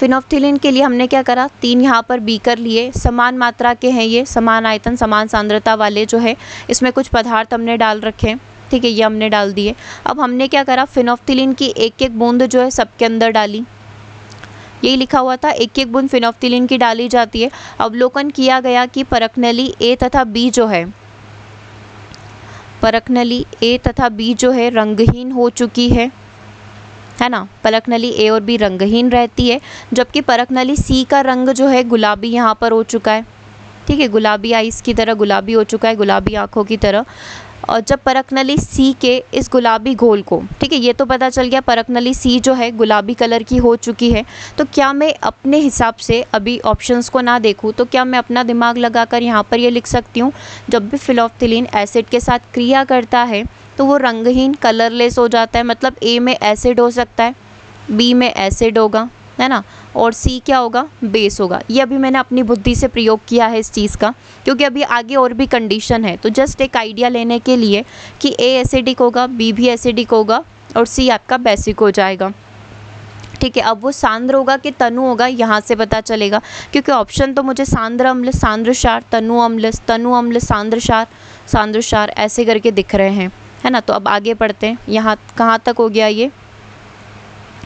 फिनोफ्थिलीन के लिए हमने क्या करा, 3 यहाँ पर बीकर लिए, समान मात्रा के हैं ये, समान आयतन समान सांद्रता वाले जो है, इसमें कुछ पदार्थ हमने डाल रखे हैं। ठीक है, ये हमने डाल दिए। अब हमने क्या करा, फिनोफ्थिलीन की एक एक बूंद जो है सबके अंदर डाली। यही लिखा हुआ था, एक एक बूंद फिनोफ्थिलीन की डाली जाती है। अवलोकन किया गया कि परख नली A तथा B जो है, परख नली A तथा B जो है रंगहीन हो चुकी है ना। परख नली A और B रंगहीन रहती है, जबकि परख नली C का रंग जो है गुलाबी यहाँ पर हो चुका है। ठीक है, गुलाबी आइस की तरह गुलाबी हो चुका है, गुलाबी आँखों की तरह। और जब परख नली C के इस गुलाबी घोल को, ठीक है, ये तो पता चल गया परख नली C जो है गुलाबी कलर की हो चुकी है, तो क्या मैं अपने हिसाब से अभी ऑप्शंस को ना देखूं तो क्या मैं अपना दिमाग लगाकर यहाँ पर ये लिख सकती हूँ, जब भी फिनोफ्थिलीन एसिड के साथ क्रिया करता है तो वो रंगहीन कलरलेस हो जाता है। मतलब A में एसिड हो सकता है, B में एसिड होगा, है ना, और C क्या होगा, बेस होगा। ये अभी मैंने अपनी बुद्धि से प्रयोग किया है इस चीज़ का, क्योंकि अभी आगे और भी कंडीशन है, तो जस्ट एक आइडिया लेने के लिए कि A एसिडिक होगा, B भी एसिडिक होगा और C आपका बेसिक हो जाएगा। ठीक है, अब वो सांद्र होगा कि तनु होगा, यहाँ से पता चलेगा, क्योंकि ऑप्शन तो मुझे सांद्र अम्ल, सांद्र क्षार, तनु अम्ल, सांद्र क्षार ऐसे करके दिख रहे हैं, है ना। तो अब आगे पढ़ते हैं। यहाँ कहाँ तक हो गया ये,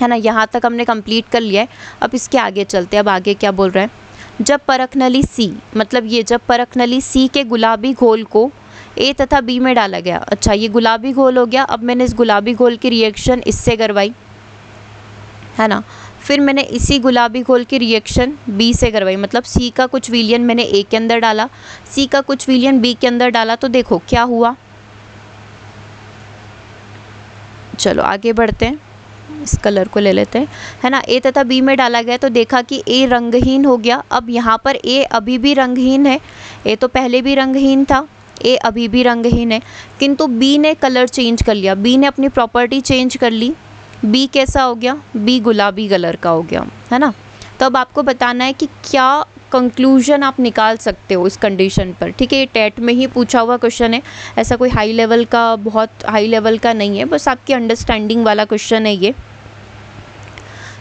है ना, यहाँ तक हमने कंप्लीट कर लिया है। अब इसके आगे चलते हैं, अब आगे क्या बोल रहे हैं। जब परखनली सी, मतलब ये जब परखनली सी के गुलाबी घोल को ए तथा बी में डाला गया। अच्छा, ये गुलाबी घोल हो गया। अब मैंने इस गुलाबी घोल की रिएक्शन इससे करवाई, है ना। फिर मैंने इसी गुलाबी घोल की रिएक्शन बी से करवाई, मतलब सी का कुछ विलियन मैंने ए के अंदर डाला, सी का कुछ विलियन बी के अंदर डाला। तो देखो क्या हुआ। चलो आगे बढ़ते हैं, इस कलर को ले लेते हैं, है ना। ए तथा बी में डाला गया तो देखा कि ए रंगहीन हो गया। अब यहाँ पर ए अभी भी रंगहीन है, ए तो पहले भी रंगहीन था, ए अभी भी रंगहीन है, किंतु बी ने कलर चेंज कर लिया, बी ने अपनी प्रॉपर्टी चेंज कर ली। बी कैसा हो गया, बी गुलाबी कलर का हो गया, है ना। तो अब आपको बताना है कि क्या कंक्लूजन आप निकाल सकते हो इस कंडीशन पर, ठीक है। ये टेट में ही पूछा हुआ क्वेश्चन है, ऐसा कोई हाई लेवल का, बहुत हाई लेवल का नहीं है, बस आपकी अंडरस्टैंडिंग वाला क्वेश्चन है ये।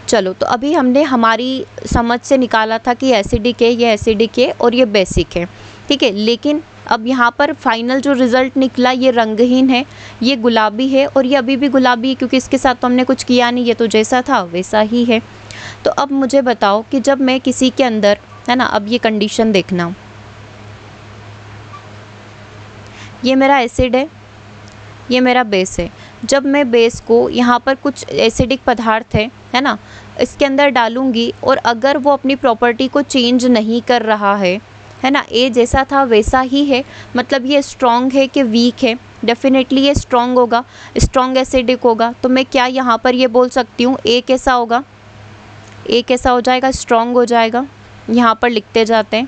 चलो, तो अभी हमने हमारी समझ से निकाला था कि एसिडिक है, ये एसिडिक है और ये बेसिक है, ठीक है। लेकिन अब यहाँ पर फाइनल जो रिज़ल्ट निकला, ये रंगहीन है, ये गुलाबी है और ये अभी भी गुलाबी है, क्योंकि इसके साथ तो हमने कुछ किया नहीं, ये तो जैसा था वैसा ही है। तो अब मुझे बताओ कि जब मैं किसी के अंदर, है ना, अब ये कंडीशन देखना, ये मेरा एसिड है, ये मेरा बेस है। जब मैं बेस को, यहाँ पर कुछ एसिडिक पदार्थ है ना, इसके अंदर डालूंगी और अगर वो अपनी प्रॉपर्टी को चेंज नहीं कर रहा है ना, ए जैसा था वैसा ही है, मतलब ये स्ट्रॉन्ग है कि वीक है, डेफिनेटली ये स्ट्रॉन्ग होगा, स्ट्रॉन्ग एसिडिक होगा। तो मैं क्या यहाँ पर ये बोल सकती हूँ, ए कैसा होगा, ए कैसा हो जाएगा, स्ट्रॉन्ग हो जाएगा। यहाँ पर लिखते जाते हैं,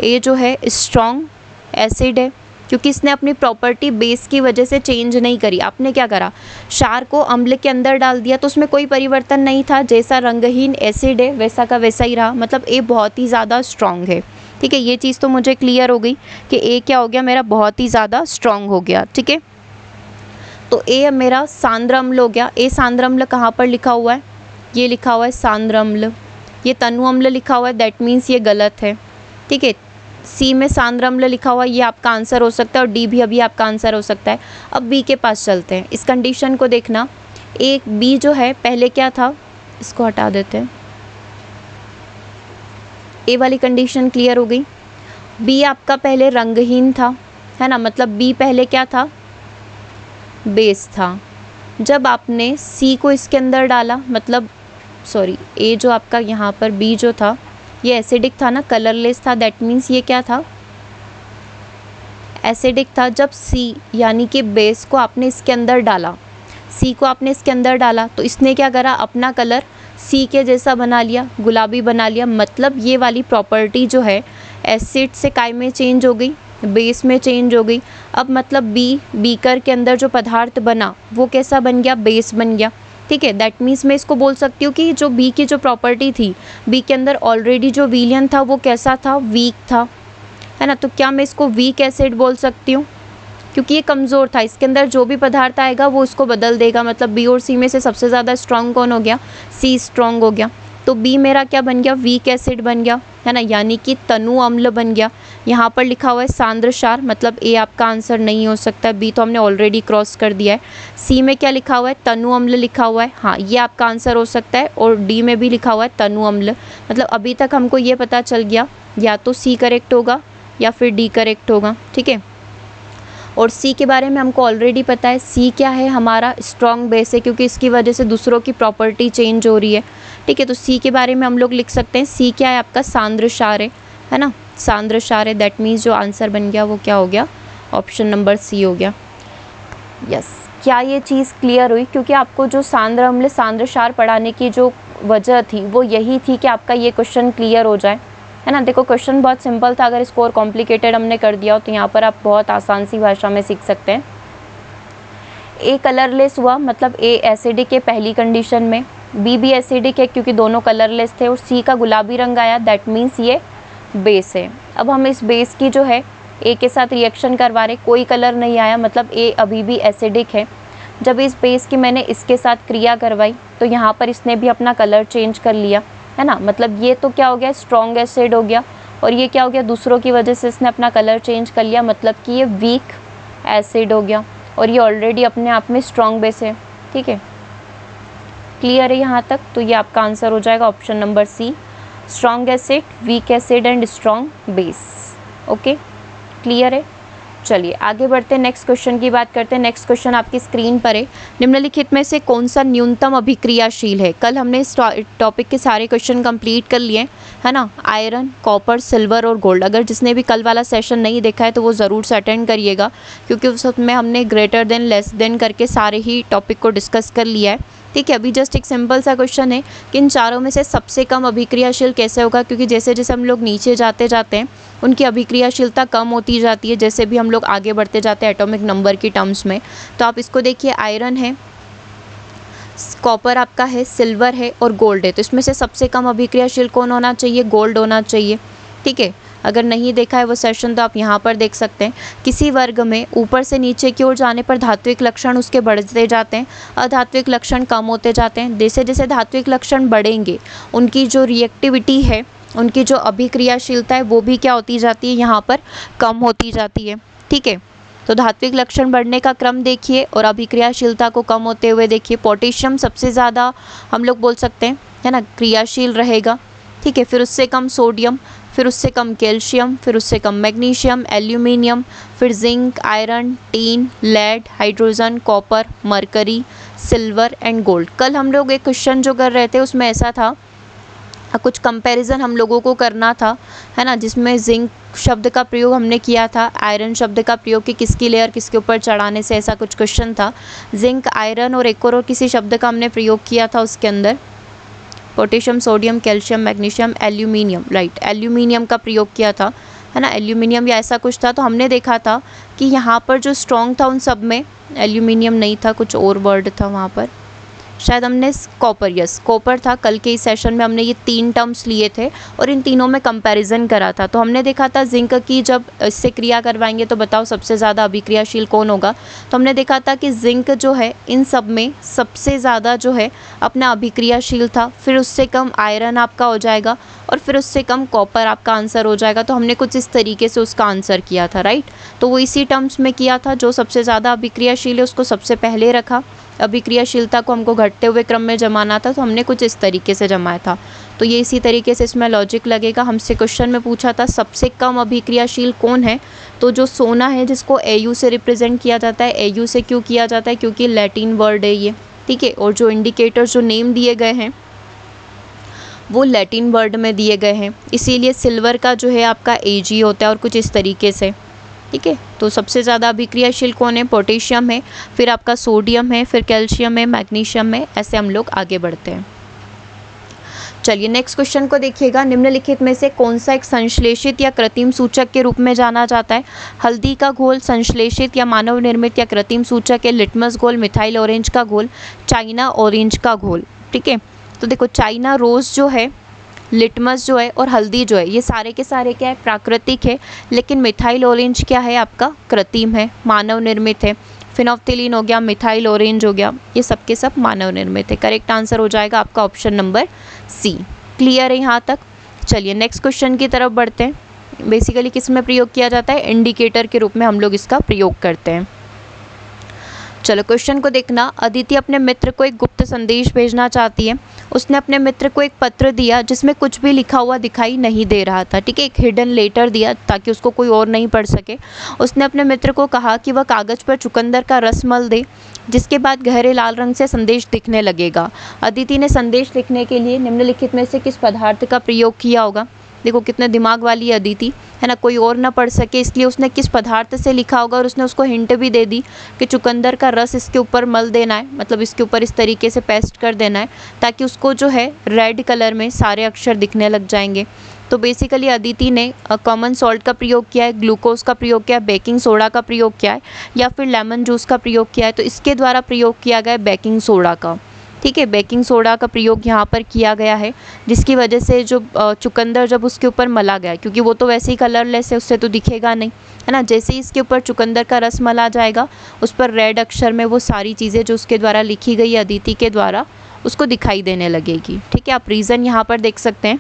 ए जो है स्ट्रॉन्ग एसिड है, क्योंकि इसने अपनी प्रॉपर्टी बेस की वजह से चेंज नहीं करी। आपने क्या करा, क्षार को अम्ल के अंदर डाल दिया, तो उसमें कोई परिवर्तन नहीं था, जैसा रंगहीन एसिड है वैसा का वैसा ही रहा, मतलब ए बहुत ही ज़्यादा स्ट्रॉन्ग है, ठीक है। ये चीज़ तो मुझे क्लियर हो गई कि ए क्या हो गया, मेरा बहुत ही ज़्यादा स्ट्रॉन्ग हो गया, ठीक है। तो ए मेरा सांद्र अम्ल हो गया। ए सांद्र अम्ल कहाँ पर लिखा हुआ है, ये लिखा हुआ है सांद्र अम्ल, ये तनु अम्ल लिखा हुआ है, दैट मीन्स ये गलत है, ठीक है। सी में सांद्र अम्ल लिखा हुआ है, ये आपका आंसर हो सकता है, और डी भी अभी आपका आंसर हो सकता है। अब बी के पास चलते हैं, इस कंडीशन को देखना। एक बी जो है पहले क्या था, इसको हटा देते हैं, ए वाली कंडीशन क्लियर हो गई। बी आपका पहले रंगहीन था, है ना, मतलब बी पहले क्या था, बेस था। जब आपने सी को इसके अंदर डाला, मतलब सॉरी, ए जो आपका यहाँ पर बी जो था ये एसिडिक था ना, कलरलेस था, दैट मीन्स ये क्या था, एसिडिक था। जब सी यानी कि बेस को आपने इसके अंदर डाला, सी को आपने इसके अंदर डाला, तो इसने क्या करा, अपना कलर सी के जैसा बना लिया, गुलाबी बना लिया, मतलब ये वाली प्रॉपर्टी जो है एसिड से काय में चेंज हो गई, बेस में चेंज हो गई। अब मतलब बी, बीकर के अंदर जो पदार्थ बना वो कैसा बन गया, बेस बन गया, ठीक है। दैट मीन्स मैं इसको बोल सकती हूँ कि जो बी की जो प्रॉपर्टी थी, बी के अंदर ऑलरेडी जो विलियन था वो कैसा था, वीक था, है ना। तो क्या मैं इसको वीक एसिड बोल सकती हूँ, क्योंकि ये कमज़ोर था, इसके अंदर जो भी पदार्थ आएगा वो उसको बदल देगा। मतलब बी और सी में से सबसे ज़्यादा स्ट्रॉन्ग कौन हो गया, सी स्ट्रॉन्ग हो गया। तो बी मेरा क्या बन गया, वीक एसिड बन गया, है ना, यानी कि तनु अम्ल बन गया। यहाँ पर लिखा हुआ है सांद्र क्षार, मतलब ए आपका आंसर नहीं हो सकता, बी तो हमने ऑलरेडी क्रॉस कर दिया है। सी में क्या लिखा हुआ है, तनु अम्ल लिखा हुआ है, हाँ ये आपका आंसर हो सकता है। और डी में भी लिखा हुआ है तनु अम्ल, मतलब अभी तक हमको ये पता चल गया या तो सी करेक्ट होगा या फिर डी करेक्ट होगा, ठीक है। और सी के बारे में हमको ऑलरेडी पता है, सी क्या है, हमारा स्ट्रॉन्ग बेस है, क्योंकि इसकी वजह से दूसरों की प्रॉपर्टी चेंज हो रही है, ठीक है। तो सी के बारे में हम लोग लिख सकते हैं, सी क्या है आपका, सांद्र क्षार है ना, सांद्र क्षार है। दैट मीन्स जो आंसर बन गया वो क्या हो गया, ऑप्शन नंबर सी हो गया। यस, क्या ये चीज़ क्लियर हुई, क्योंकि आपको जो सांद्र अम्ल सांद्र क्षार पढ़ाने की जो वजह थी वो यही थी कि आपका ये क्वेश्चन क्लियर हो जाए, है ना। देखो क्वेश्चन बहुत सिंपल था, अगर इसको और कॉम्प्लिकेटेड हमने कर दिया हो तो यहाँ पर आप बहुत आसान सी भाषा में सीख सकते हैं। ए कलरलेस हुआ, मतलब ए एसिडिक है पहली कंडीशन में, बी भी एसिडिक है क्योंकि दोनों कलरलेस थे, और सी का गुलाबी रंग आया, दैट मीन्स ये बेस है। अब हम इस बेस की जो है ए के साथ रिएक्शन करवा रहे, कोई कलर नहीं आया, मतलब ए अभी भी एसिडिक है। जब इस बेस की मैंने इसके साथ क्रिया करवाई तो यहाँ पर इसने भी अपना कलर चेंज कर लिया, है ना, मतलब ये तो क्या हो गया, स्ट्रॉन्ग एसिड हो गया, और ये क्या हो गया, दूसरों की वजह से इसने अपना कलर चेंज कर लिया, मतलब कि ये वीक एसिड हो गया, और ये ऑलरेडी अपने आप में स्ट्रॉन्ग बेस है, ठीक है। क्लियर है यहाँ तक, तो ये आपका आंसर हो जाएगा option number C. Strong acid, weak acid and strong base. Okay, clear है। चलिए आगे बढ़ते हैं, नेक्स्ट क्वेश्चन की बात करते हैं। नेक्स्ट क्वेश्चन आपकी स्क्रीन पर है। निम्नलिखित में से कौन सा न्यूनतम अभिक्रियाशील है? कल हमने इस टॉपिक के सारे क्वेश्चन कंप्लीट कर लिए है ना, आयरन, कॉपर, सिल्वर और गोल्ड। अगर जिसने भी कल वाला सेशन नहीं देखा है तो वो ज़रूर से अटेंड करिएगा, क्योंकि उस वक्त में हमने ग्रेटर देन, लेस देन करके सारे ही टॉपिक को डिस्कस कर लिया है। ठीक है, अभी जस्ट एक सिंपल सा क्वेश्चन है कि इन चारों में से सबसे कम अभिक्रियाशील कैसे होगा, क्योंकि जैसे जैसे हम लोग नीचे जाते जाते हैं उनकी अभिक्रियाशीलता कम होती जाती है, जैसे भी हम लोग आगे बढ़ते जाते हैं एटॉमिक नंबर की टर्म्स में। तो आप इसको देखिए, आयरन है, कॉपर आपका है, सिल्वर है और गोल्ड है। तो इसमें से सबसे कम अभिक्रियाशील कौन होना चाहिए? गोल्ड होना चाहिए। ठीक है, अगर नहीं देखा है वो सेशन तो आप यहाँ पर देख सकते हैं। किसी वर्ग में ऊपर से नीचे की ओर जाने पर धात्विक लक्षण उसके बढ़ते जाते हैं, अधात्विक लक्षण कम होते जाते हैं। जैसे जैसे धात्विक लक्षण बढ़ेंगे उनकी जो रिएक्टिविटी है, उनकी जो अभिक्रियाशीलता है वो भी क्या होती जाती है? यहाँ पर कम होती जाती है। ठीक है, तो धात्विक लक्षण बढ़ने का क्रम देखिए और अभिक्रियाशीलता को कम होते हुए देखिए। पोटेशियम सबसे ज़्यादा हम लोग बोल सकते हैं है ना, क्रियाशील रहेगा। ठीक है, फिर उससे कम सोडियम, फिर उससे कम कैल्शियम, फिर उससे कम मैग्नीशियम, एल्यूमिनियम, फिर zinc, iron, tin, lead, hydrogen, copper, mercury, silver and gold. कल हम लोग एक क्वेश्चन जो कर रहे थे उसमें ऐसा था, कुछ कंपैरिजन हम लोगों को करना था है ना, जिसमें जिंक शब्द का प्रयोग हमने किया था, आयरन शब्द का प्रयोग कि किसकी लेयर किसके ऊपर चढ़ाने से, ऐसा कुछ क्वेश्चन था। जिंक, आयरन और एक और किसी शब्द का हमने प्रयोग किया था उसके अंदर, potassium, sodium, calcium, magnesium, aluminium, right, aluminium का प्रयोग किया था है ना, एल्यूमिनियम या ऐसा कुछ था। तो हमने देखा था कि यहाँ पर जो स्ट्रॉन्ग था उन सब में एल्यूमिनियम नहीं था, कुछ और वर्ड था वहाँ पर, शायद हमने कॉपर, यस कॉपर था। कल के इस सेशन में हमने ये 3 टर्म्स लिए थे और इन तीनों में कंपैरिजन करा था। तो हमने देखा था जिंक की जब इससे क्रिया करवाएंगे तो बताओ सबसे ज़्यादा अभिक्रियाशील कौन होगा। तो हमने देखा था कि जिंक जो है इन सब में सबसे ज़्यादा जो है अपना अभिक्रियाशील था, फिर उससे कम आयरन आपका हो जाएगा और फिर उससे कम कॉपर आपका आंसर हो जाएगा। तो हमने कुछ इस तरीके से उसका आंसर किया था, राइट। तो वो इसी टर्म्स में किया था, जो सबसे ज़्यादा अभिक्रियाशील है उसको सबसे पहले रखा, अभिक्रियाशीलता को हमको घटते हुए क्रम में जमाना था, तो हमने कुछ इस तरीके से जमाया था। तो ये इसी तरीके से इसमें लॉजिक लगेगा। हमसे क्वेश्चन में पूछा था सबसे कम अभिक्रियाशील कौन है, तो जो सोना है जिसको AU से रिप्रेजेंट किया जाता है। AU से क्यों किया जाता है? क्योंकि लैटिन वर्ड है ये, ठीक है। और जो इंडिकेटर्स जो नेम दिए गए हैं वो लैटिन वर्ड में दिए गए हैं, इसीलिए सिल्वर का जो है आपका Ag होता है और कुछ इस तरीके से, ठीक है। तो सबसे ज़्यादा अभिक्रियाशील कौन है? पोटेशियम है, फिर आपका सोडियम है, फिर कैल्शियम है, मैग्नीशियम है, ऐसे हम लोग आगे बढ़ते हैं। चलिए नेक्स्ट क्वेश्चन को देखिएगा। निम्नलिखित में से कौन सा एक संश्लेषित या कृत्रिम सूचक के रूप में जाना जाता है? हल्दी का घोल संश्लेषित या मानव निर्मित या कृत्रिम सूचक है? लिटमस घोल, मिथाइल ऑरेंज का घोल, चाइना ऑरेंज का घोल, ठीक है। तो देखो चाइना रोज़ जो है, लिटमस जो है और हल्दी जो है, ये सारे के सारे क्या है? प्राकृतिक है। लेकिन मिथाइल ऑरेंज क्या है आपका? कृत्रिम है, मानव निर्मित है। फिनोफ्थिलीन हो गया, मिथाइल ऑरेंज हो गया, ये सब के सब मानव निर्मित है। करेक्ट आंसर हो जाएगा आपका ऑप्शन नंबर सी। क्लियर है यहाँ तक? चलिए नेक्स्ट क्वेश्चन की तरफ बढ़ते हैं। बेसिकली किस में प्रयोग किया जाता है? इंडिकेटर के रूप में हम लोग इसका प्रयोग करते हैं। चलो क्वेश्चन को देखना। अदिति अपने मित्र को एक गुप्त संदेश भेजना चाहती है। उसने अपने मित्र को एक पत्र दिया जिसमें कुछ भी लिखा हुआ दिखाई नहीं दे रहा था, ठीक है। एक हिडन लेटर दिया ताकि उसको कोई और नहीं पढ़ सके। उसने अपने मित्र को कहा कि वह कागज़ पर चुकंदर का रस मल दे, जिसके बाद गहरे लाल रंग से संदेश दिखने लगेगा। अदिति ने संदेश लिखने के लिए निम्नलिखित में से किस पदार्थ का प्रयोग किया होगा? देखो कितने दिमाग वाली अदिति है ना, कोई और ना पढ़ सके इसलिए उसने किस पदार्थ से लिखा होगा, और उसने उसको हिंट भी दे दी कि चुकंदर का रस इसके ऊपर मल देना है, मतलब इसके ऊपर इस तरीके से पेस्ट कर देना है ताकि उसको जो है रेड कलर में सारे अक्षर दिखने लग जाएंगे। तो बेसिकली अदिति ने कॉमन सॉल्ट का प्रयोग किया है, ग्लूकोज का प्रयोग किया है, बेकिंग सोडा का प्रयोग किया है, या फिर लेमन जूस का प्रयोग किया है। तो इसके द्वारा प्रयोग किया गया है बेकिंग सोडा का, ठीक है। बेकिंग सोडा का प्रयोग यहाँ पर किया गया है, जिसकी वजह से जो चुकंदर जब उसके ऊपर मला गया, क्योंकि वो तो वैसे ही कलरलेस है, उससे तो दिखेगा नहीं, है ना। जैसे ही इसके ऊपर चुकंदर का रस मला जाएगा, उस पर रेड अक्षर में वो सारी चीज़ें जो उसके द्वारा लिखी गई अदिति के द्वारा उसको दिखाई देने लगेगी, ठीक है। आप रीज़न यहाँ पर देख सकते हैं।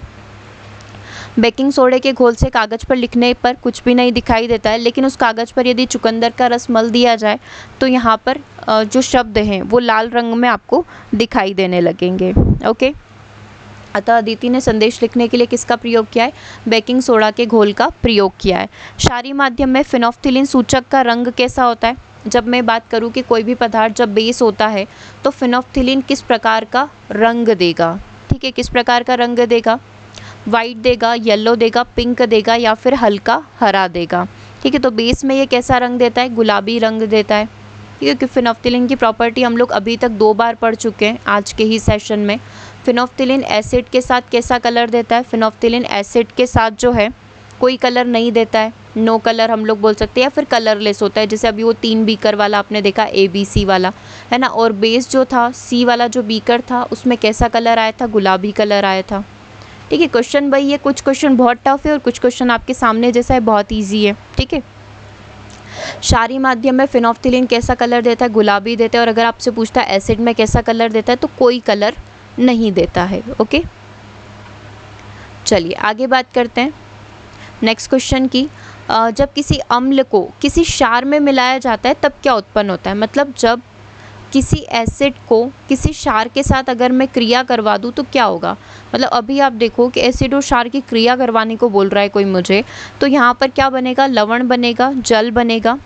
बेकिंग सोडे के घोल से कागज़ पर लिखने पर कुछ भी नहीं दिखाई देता है, लेकिन उस कागज़ पर यदि चुकंदर का रस मल दिया जाए तो यहाँ पर जो शब्द हैं वो लाल रंग में आपको दिखाई देने लगेंगे। ओके, अतः अदिति ने संदेश लिखने के लिए किसका प्रयोग किया है? बेकिंग सोडा के घोल का प्रयोग किया है। क्षारीय माध्यम में फिनोल्फ्थीलीन सूचक का रंग कैसा होता है? जब मैं बात करूं कि कोई भी पदार्थ जब बेस होता है तो फिनोल्फ्थीलीन किस प्रकार का रंग देगा? ठीक है, किस प्रकार का रंग देगा? वाइट देगा, येलो देगा, पिंक देगा या फिर हल्का हरा देगा। ठीक है, तो बेस में ये कैसा रंग देता है? गुलाबी रंग देता है। ठीक है, कि फिनोल्फ्थीलीन की प्रॉपर्टी हम लोग अभी तक 2 बार पढ़ चुके हैं आज के ही सेशन में। फिनोल्फ्थीलीन एसिड के साथ कैसा कलर देता है? फिनोल्फ्थीलीन एसिड के साथ जो है कोई कलर नहीं देता है, नो कलर हम लोग बोल सकते हैं, या फिर कलरलेस होता है। जैसे अभी वो 3 बीकर वाला आपने देखा, ABC वाला है ना। और बेस जो था C वाला जो बीकर था उसमें कैसा कलर आया था? गुलाबी कलर आया था। ठीक है, क्वेश्चन भाई ये कुछ क्वेश्चन बहुत टफ है और कुछ क्वेश्चन आपके सामने जैसा है बहुत ईजी है। ठीक है, क्षारीय माध्यम में फिनोल्फ्थीलीन कैसा कलर देता है? गुलाबी देता है। और अगर आपसे पूछता है एसिड में कैसा कलर देता है, तो कोई कलर नहीं देता है। ओके, चलिए आगे बात करते हैं नेक्स्ट क्वेश्चन की। जब किसी अम्ल को किसी क्षार में मिलाया जाता है तब क्या उत्पन्न होता है? मतलब जब किसी एसिड को किसी क्षार के साथ अगर मैं क्रिया करवा दूँ तो क्या होगा? मतलब अभी आप देखो कि एसिड और क्षार की क्रिया करवाने को बोल रहा है कोई मुझे, तो यहाँ पर क्या बनेगा? लवण बनेगा, जल बनेगा।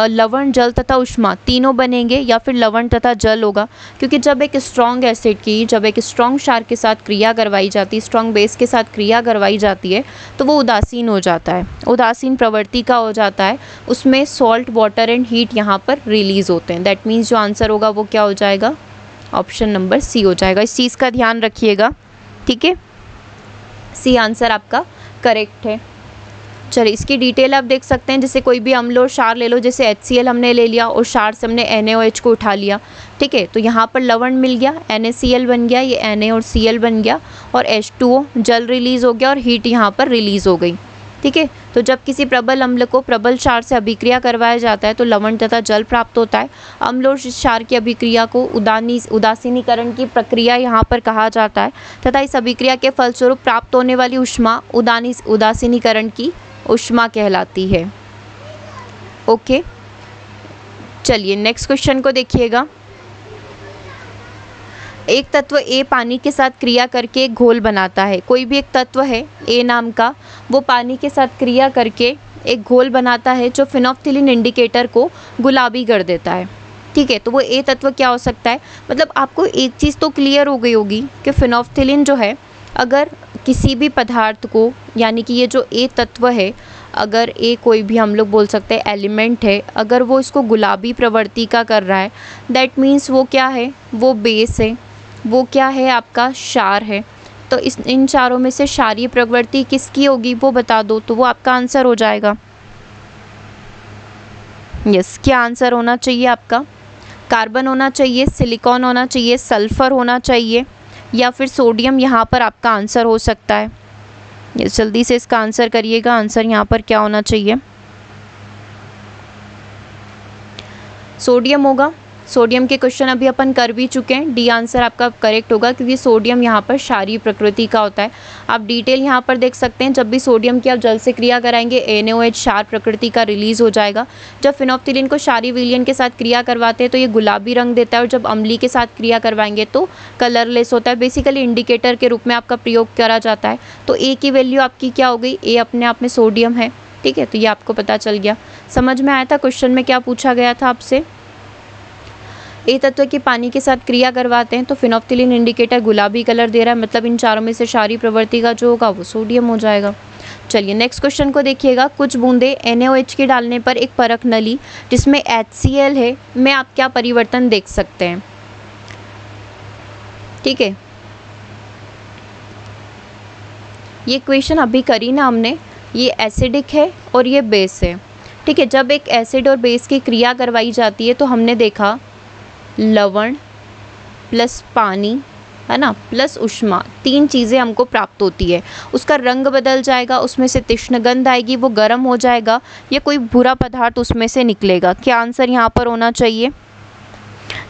लवण, जल तथा उष्मा तीनों बनेंगे या फिर लवण तथा जल होगा, क्योंकि जब एक स्ट्रॉन्ग एसिड की जब एक स्ट्रॉन्ग क्षार के साथ क्रिया करवाई जाती है, स्ट्रॉन्ग बेस के साथ क्रिया करवाई जाती है, तो वो उदासीन हो जाता है, उदासीन प्रवृत्ति का हो जाता है। उसमें सॉल्ट, वाटर एंड हीट यहाँ पर रिलीज होते हैं। दैट मीन्स जो आंसर होगा वो क्या हो जाएगा? ऑप्शन नंबर C हो जाएगा। इस चीज़ का ध्यान रखिएगा। ठीक है, C आंसर आपका करेक्ट है। चलिए इसकी डिटेल आप देख सकते हैं। जैसे कोई भी अम्ल और क्षार ले लो, जैसे HCl हमने ले लिया और क्षार से हमने NaOH को उठा लिया। ठीक है, तो यहाँ पर लवण मिल गया, NaCl बन गया, ये Na और Cl बन गया, और H2O जल रिलीज़ हो गया और हीट यहाँ पर रिलीज़ हो गई। ठीक है, तो जब किसी प्रबल अम्ल को प्रबल क्षार से अभिक्रिया करवाया जाता है तो लवण तथा जल प्राप्त होता है। अम्ल और क्षार की अभिक्रिया को उदासीनीकरण की प्रक्रिया यहाँ पर कहा जाता है, तथा इस अभिक्रिया के फलस्वरूप प्राप्त होने वाली ऊष्मा उदासीनीकरण की ऊष्मा कहलाती है। ओके, चलिए नेक्स्ट क्वेश्चन को देखिएगा। एक तत्व A पानी के साथ क्रिया करके एक घोल बनाता है। कोई भी एक तत्व है A नाम का, वो पानी के साथ क्रिया करके एक घोल बनाता है जो फिनोल्फ्थीलीन इंडिकेटर को गुलाबी कर देता है। ठीक है, तो वो A तत्व क्या हो सकता है? मतलब आपको एक चीज़ तो क्लियर हो गई होगी कि फिनोल्फ्थीलीन जो है, अगर किसी भी पदार्थ को, यानी कि ये जो A तत्व है, अगर A कोई भी हम लोग बोल सकते हैं एलिमेंट है, अगर वो इसको गुलाबी प्रवृत्ति का कर रहा है, दैट मीन्स वो क्या है? वो बेस है। वो क्या है? आपका क्षार है। तो इन चारों में से क्षारीय प्रवृत्ति किसकी होगी वो बता दो, तो वो आपका आंसर हो जाएगा। यस, क्या आंसर होना चाहिए आपका? कार्बन होना चाहिए, सिलिकॉन होना चाहिए, सल्फर होना चाहिए, या फिर सोडियम यहाँ पर आपका आंसर हो सकता है। यस, जल्दी से इसका आंसर करिएगा। आंसर यहाँ पर क्या होना चाहिए? सोडियम होगा। सोडियम के क्वेश्चन अभी अपन कर भी चुके हैं। डी आंसर आपका करेक्ट होगा, क्योंकि सोडियम यहाँ पर क्षारीय प्रकृति का होता है। आप डिटेल यहाँ पर देख सकते हैं। जब भी सोडियम की आप जल से क्रिया कराएंगे, NaOH क्षार प्रकृति का रिलीज हो जाएगा। जब फिनोल्फ्थीलीन को क्षारीय विलयन के साथ क्रिया करवाते हैं तो ये गुलाबी रंग देता है, और जब अम्लीय के साथ क्रिया करवाएंगे तो कलरलेस होता है। बेसिकली इंडिकेटर के रूप में आपका प्रयोग करा जाता है। तो A की वैल्यू आपकी क्या हो गई? A अपने आप में सोडियम है। ठीक है, तो ये आपको पता चल गया। समझ में आया था क्वेश्चन में क्या पूछा गया था आपसे? A तत्व की पानी के साथ क्रिया करवाते हैं तो फिनोल्फ्थीलीन इंडिकेटर गुलाबी कलर दे रहा है, मतलब इन चारों में से क्षारीय प्रवृत्ति का जो होगा वो सोडियम हो जाएगा। चलिए नेक्स्ट क्वेश्चन को देखिएगा। कुछ बूंदे NaOH के डालने पर एक परख नली जिसमें HCl है में आप क्या परिवर्तन देख सकते हैं? ठीक है, ये क्वेश्चन अभी करी ना हमने। ये एसिडिक है और ये बेस है। ठीक है, जब एक एसिड और बेस की क्रिया करवाई जाती है तो हमने देखा लवण प्लस पानी, है ना, प्लस ऊष्मा, 3 चीज़ें हमको प्राप्त होती है। उसका रंग बदल जाएगा, उसमें से तीक्ष्ण गंध आएगी, वो गर्म हो जाएगा, या कोई बुरा पदार्थ उसमें से निकलेगा। क्या आंसर यहाँ पर होना चाहिए?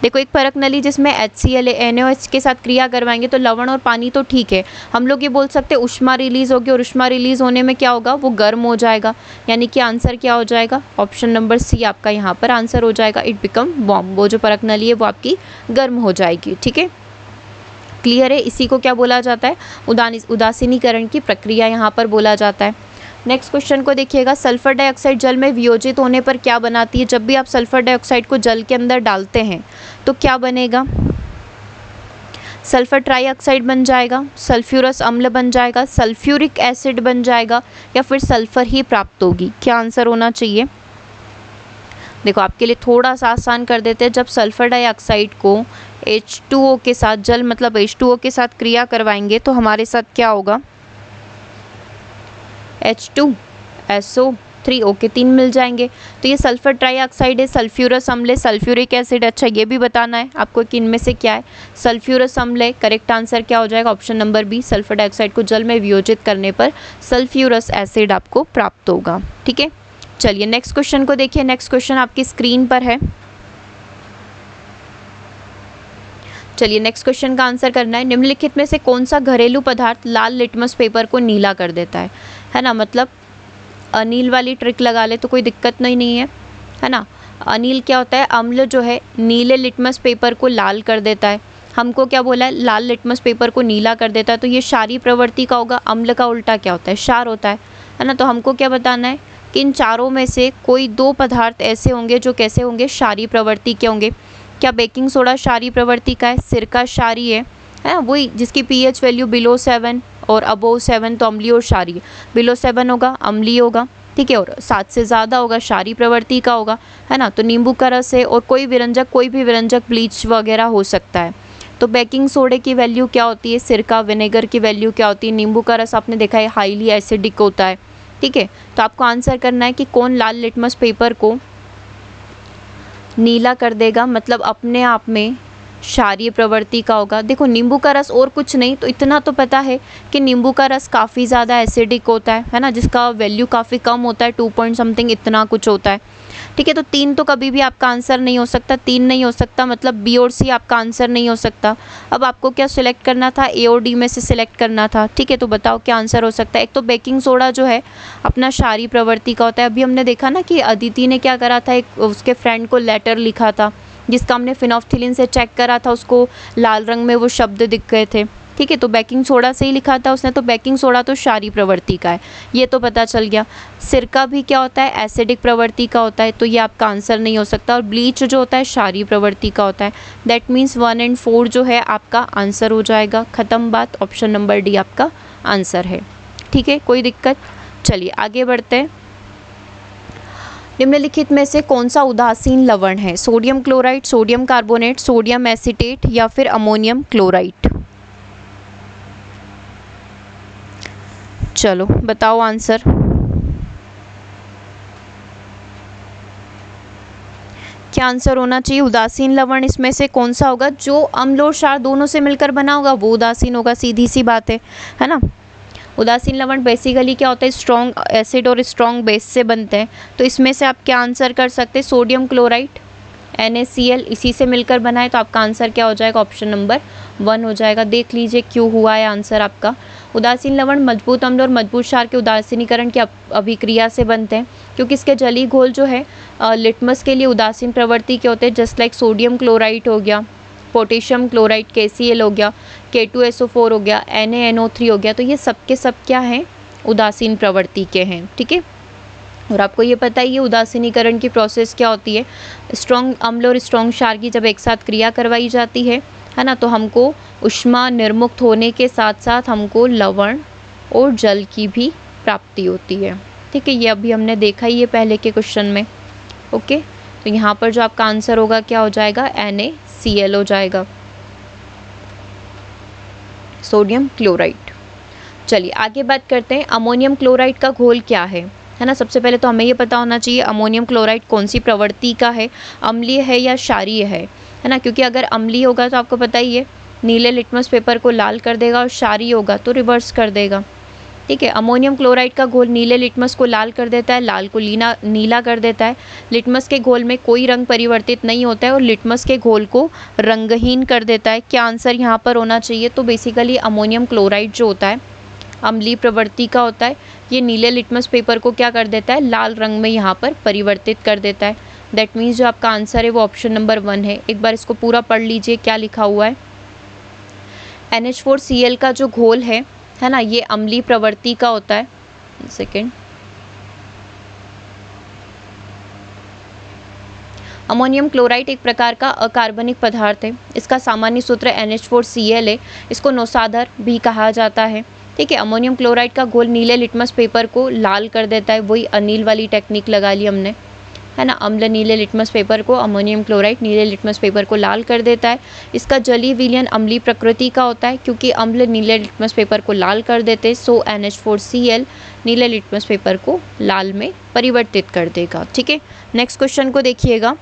देखो, एक परख नली जिसमें HCl NaOH के साथ क्रिया करवाएंगे तो लवण और पानी तो ठीक है, हम लोग ये बोल सकते हैं ऊष्मा रिलीज होगी, और ऊष्मा रिलीज होने में क्या होगा? वो गर्म हो जाएगा। यानी कि आंसर क्या हो जाएगा? ऑप्शन नंबर C आपका यहाँ पर आंसर हो जाएगा। It become warm. वो जो परख नली है वो आपकी गर्म हो जाएगी। ठीक है, क्लियर है? इसी को क्या बोला जाता है? उदासीनीकरण की प्रक्रिया यहाँ पर बोला जाता है। नेक्स्ट क्वेश्चन को देखिएगा, सल्फर डाइऑक्साइड जल में वियोजित होने पर क्या बनाती है? जब भी आप सल्फर डाइऑक्साइड को जल के अंदर डालते हैं तो क्या बनेगा? सल्फर ट्राइऑक्साइड बन जाएगा, सल्फ्यूरस अम्ल बन जाएगा, सल्फ्यूरिक एसिड बन जाएगा, या फिर सल्फर ही प्राप्त होगी। क्या आंसर होना चाहिए? देखो आपके लिए थोड़ा सा आसान कर देते हैं। जब सल्फर डाइऑक्साइड को H2O के साथ, जल मतलब H2O के साथ क्रिया करवाएंगे तो हमारे साथ क्या होगा? H2SO3 ओके 3 मिल जाएंगे। तो ये सल्फर ट्राइऑक्साइड है, सल्फ्यूरस अम्ल है, सल्फ्यूरिक एसिड। अच्छा ये भी बताना है आपको कि इनमें से क्या है। सल्फ्यूरस अम्ल है, करेक्ट आंसर क्या हो जाएगा? Option number B, sulphur dioxide को जल में वियोजित करने पर सल्फ्यूरस एसिड आपको प्राप्त होगा। ठीक है, चलिए नेक्स्ट क्वेश्चन को देखिए। नेक्स्ट क्वेश्चन आपकी स्क्रीन पर है। चलिए नेक्स्ट क्वेश्चन का आंसर करना है। निम्नलिखित में से कौन सा घरेलू पदार्थ लाल लिटमस पेपर को नीला कर देता है ना? मतलब अनील वाली ट्रिक लगा ले तो कोई दिक्कत नहीं है ना? अनील क्या होता है? अम्ल जो है नीले लिटमस पेपर को लाल कर देता है। हमको क्या बोला है? लाल लिटमस पेपर को नीला कर देता है। तो ये क्षारीय प्रवृत्ति का होगा। अम्ल का उल्टा क्या होता है? क्षार होता है ना? तो हमको क्या बताना है कि इन चारों में से कोई 2 पदार्थ ऐसे होंगे जो कैसे होंगे? क्षारीय प्रवृत्ति के होंगे। क्या बेकिंग सोडा क्षारीय प्रवृत्ति का है? सिरका क्षारीय है वही जिसकी pH वैल्यू बिलो 7 और अबोव 7, तो अम्लीय और क्षारीय। बिलो 7 होगा अम्लीय होगा, ठीक है, और 7 से ज़्यादा होगा क्षारीय प्रवृत्ति का होगा, है ना? तो नींबू का रस है, और कोई भी व्यंजक ब्लीच वगैरह हो सकता है। तो बेकिंग सोडे की वैल्यू क्या होती है? सिरका, विनेगर की वैल्यू क्या होती है? नींबू का रस आपने देखा है हाईली एसिडिक होता है। ठीक है, तो आपको आंसर करना है कि कौन लाल लिटमस पेपर को नीला कर देगा, मतलब अपने आप में क्षारीय प्रवृत्ति का होगा। देखो नींबू का रस और कुछ नहीं, तो इतना तो पता है कि नींबू का रस काफ़ी ज़्यादा एसिडिक होता है ना? जिसका वैल्यू काफ़ी कम होता है, 2 पॉइंट समथिंग इतना कुछ होता है। ठीक है, तो 3 तो कभी भी आपका आंसर नहीं हो सकता, 3 नहीं हो सकता, मतलब बी और सी आपका आंसर नहीं हो सकता। अब आपको क्या सिलेक्ट करना था? ए और डी में से सिलेक्ट करना था। ठीक है, तो बताओ क्या आंसर हो सकता है? एक तो बेकिंग सोडा जो है अपना क्षारीय प्रवृत्ति का होता है। अभी हमने देखा ना कि अदिति ने क्या करा था, एक उसके फ्रेंड को लेटर लिखा था जिसका हमने फिनोफ्थिलीन से चेक करा था, उसको लाल रंग में वो शब्द दिख गए थे। ठीक है, तो बेकिंग सोडा से ही लिखा था उसने, तो बेकिंग सोडा तो क्षारीय प्रवृत्ति का है, ये तो पता चल गया। सिरका भी क्या होता है? एसिडिक प्रवृत्ति का होता है, तो ये आपका आंसर नहीं हो सकता। और ब्लीच जो होता है क्षारीय प्रवृत्ति का होता है। दैट मीन्स 1 और 4 जो है आपका आंसर हो जाएगा। ख़त्म बात, ऑप्शन नंबर डी आपका आंसर है। ठीक है, कोई दिक्कत? चलिए आगे बढ़ते हैं। निम्नलिखित में से कौन सा उदासीन लवण है? Sodium chloride, sodium carbonate, sodium acetate, या फिर अमोनियम क्लोराइड? चलो बताओ आंसर। क्या आंसर होना चाहिए? उदासीन लवण इसमें से कौन सा होगा? जो अम्ल और क्षार दोनों से मिलकर बना होगा वो उदासीन होगा, सीधी सी बात है ना? उदासीन लवण बेसिकली क्या होता है? स्ट्रॉन्ग एसिड और स्ट्रॉन्ग बेस से बनते हैं। तो इसमें से आप क्या आंसर कर सकते हैं? सोडियम क्लोराइड, NaCl, इसी से मिलकर बना है, तो आपका आंसर क्या हो जाएगा? ऑप्शन नंबर 1 हो जाएगा। देख लीजिए क्यों हुआ है आंसर आपका। उदासीन लवण मजबूत अम्ल और मजबूत क्षार के उदासीनीकरण की अभिक्रिया से बनते हैं, क्योंकि इसके जलीय घोल जो है लिटमस के लिए उदासीन प्रवृत्ति के होते हैं। जस्ट लाइक सोडियम क्लोराइड हो गया, पोटेशियम क्लोराइड KCl हो गया, K2SO4 हो गया, NaNO3 हो गया, तो ये सब के सब क्या हैं? उदासीन प्रवृत्ति के हैं। ठीक है, और आपको ये पता ही है उदासीनीकरण की प्रोसेस क्या होती है। स्ट्रॉन्ग अम्ल और स्ट्रॉन्ग क्षार की जब एक साथ क्रिया करवाई जाती है ना, तो हमको ऊष्मा निर्मुक्त होने के साथ साथ हमको लवण और जल की भी प्राप्ति होती है। ठीक है, ये अभी हमने देखा ही है पहले के क्वेश्चन में। ओके, तो यहाँ पर जो आपका आंसर होगा क्या हो जाएगा? NaCl हो जाएगा, सोडियम क्लोराइड। चलिए आगे बात करते हैं, अमोनियम क्लोराइड का घोल क्या है ना? सबसे पहले तो हमें ये पता होना चाहिए अमोनियम क्लोराइड कौन सी प्रवृत्ति का है, अम्लीय है या क्षारीय है ना? क्योंकि अगर अम्लीय होगा तो आपको पता ही है नीले लिटमस पेपर को लाल कर देगा, और क्षारीय होगा तो रिवर्स कर देगा। ठीक है, अमोनियम क्लोराइड का घोल नीले लिटमस को लाल कर देता है, लाल को नीला कर देता है। लिटमस के घोल में कोई रंग परिवर्तित नहीं होता है और लिटमस के घोल को रंगहीन कर देता है। क्या आंसर यहाँ पर होना चाहिए? तो बेसिकली अमोनियम क्लोराइड जो होता है अम्लीय प्रवृत्ति का होता है, ये नीले लिटमस पेपर को क्या कर देता है? लाल रंग में यहाँ पर परिवर्तित कर देता है। दैट मीन्स जो आपका आंसर है वो ऑप्शन नंबर 1 है। एक बार इसको पूरा पढ़ लीजिए क्या लिखा हुआ है। NH4Cl का जो घोल है ना, ये अम्लीय प्रवृत्ति का होता है। सेकेंड, अमोनियम क्लोराइड एक प्रकार का अकार्बनिक पदार्थ है। इसका सामान्य सूत्र NH4Cl है। इसको नौसाधर भी कहा जाता है। ठीक है, अमोनियम क्लोराइड का घोल नीले लिटमस पेपर को लाल कर देता है। वही अनिल वाली टेक्निक लगा ली हमने, है ना। अम्ल नीले लिटमस पेपर को, अमोनियम क्लोराइड नीले लिटमस पेपर को लाल कर देता है। इसका जलीय विलयन अम्लीय प्रकृति का होता है, क्योंकि अम्ल नीले लिटमस पेपर को लाल कर देते हैं। सो NH4Cl नीले लिटमस पेपर को लाल में परिवर्तित कर देगा। ठीक है, नेक्स्ट क्वेश्चन को देखिएगा।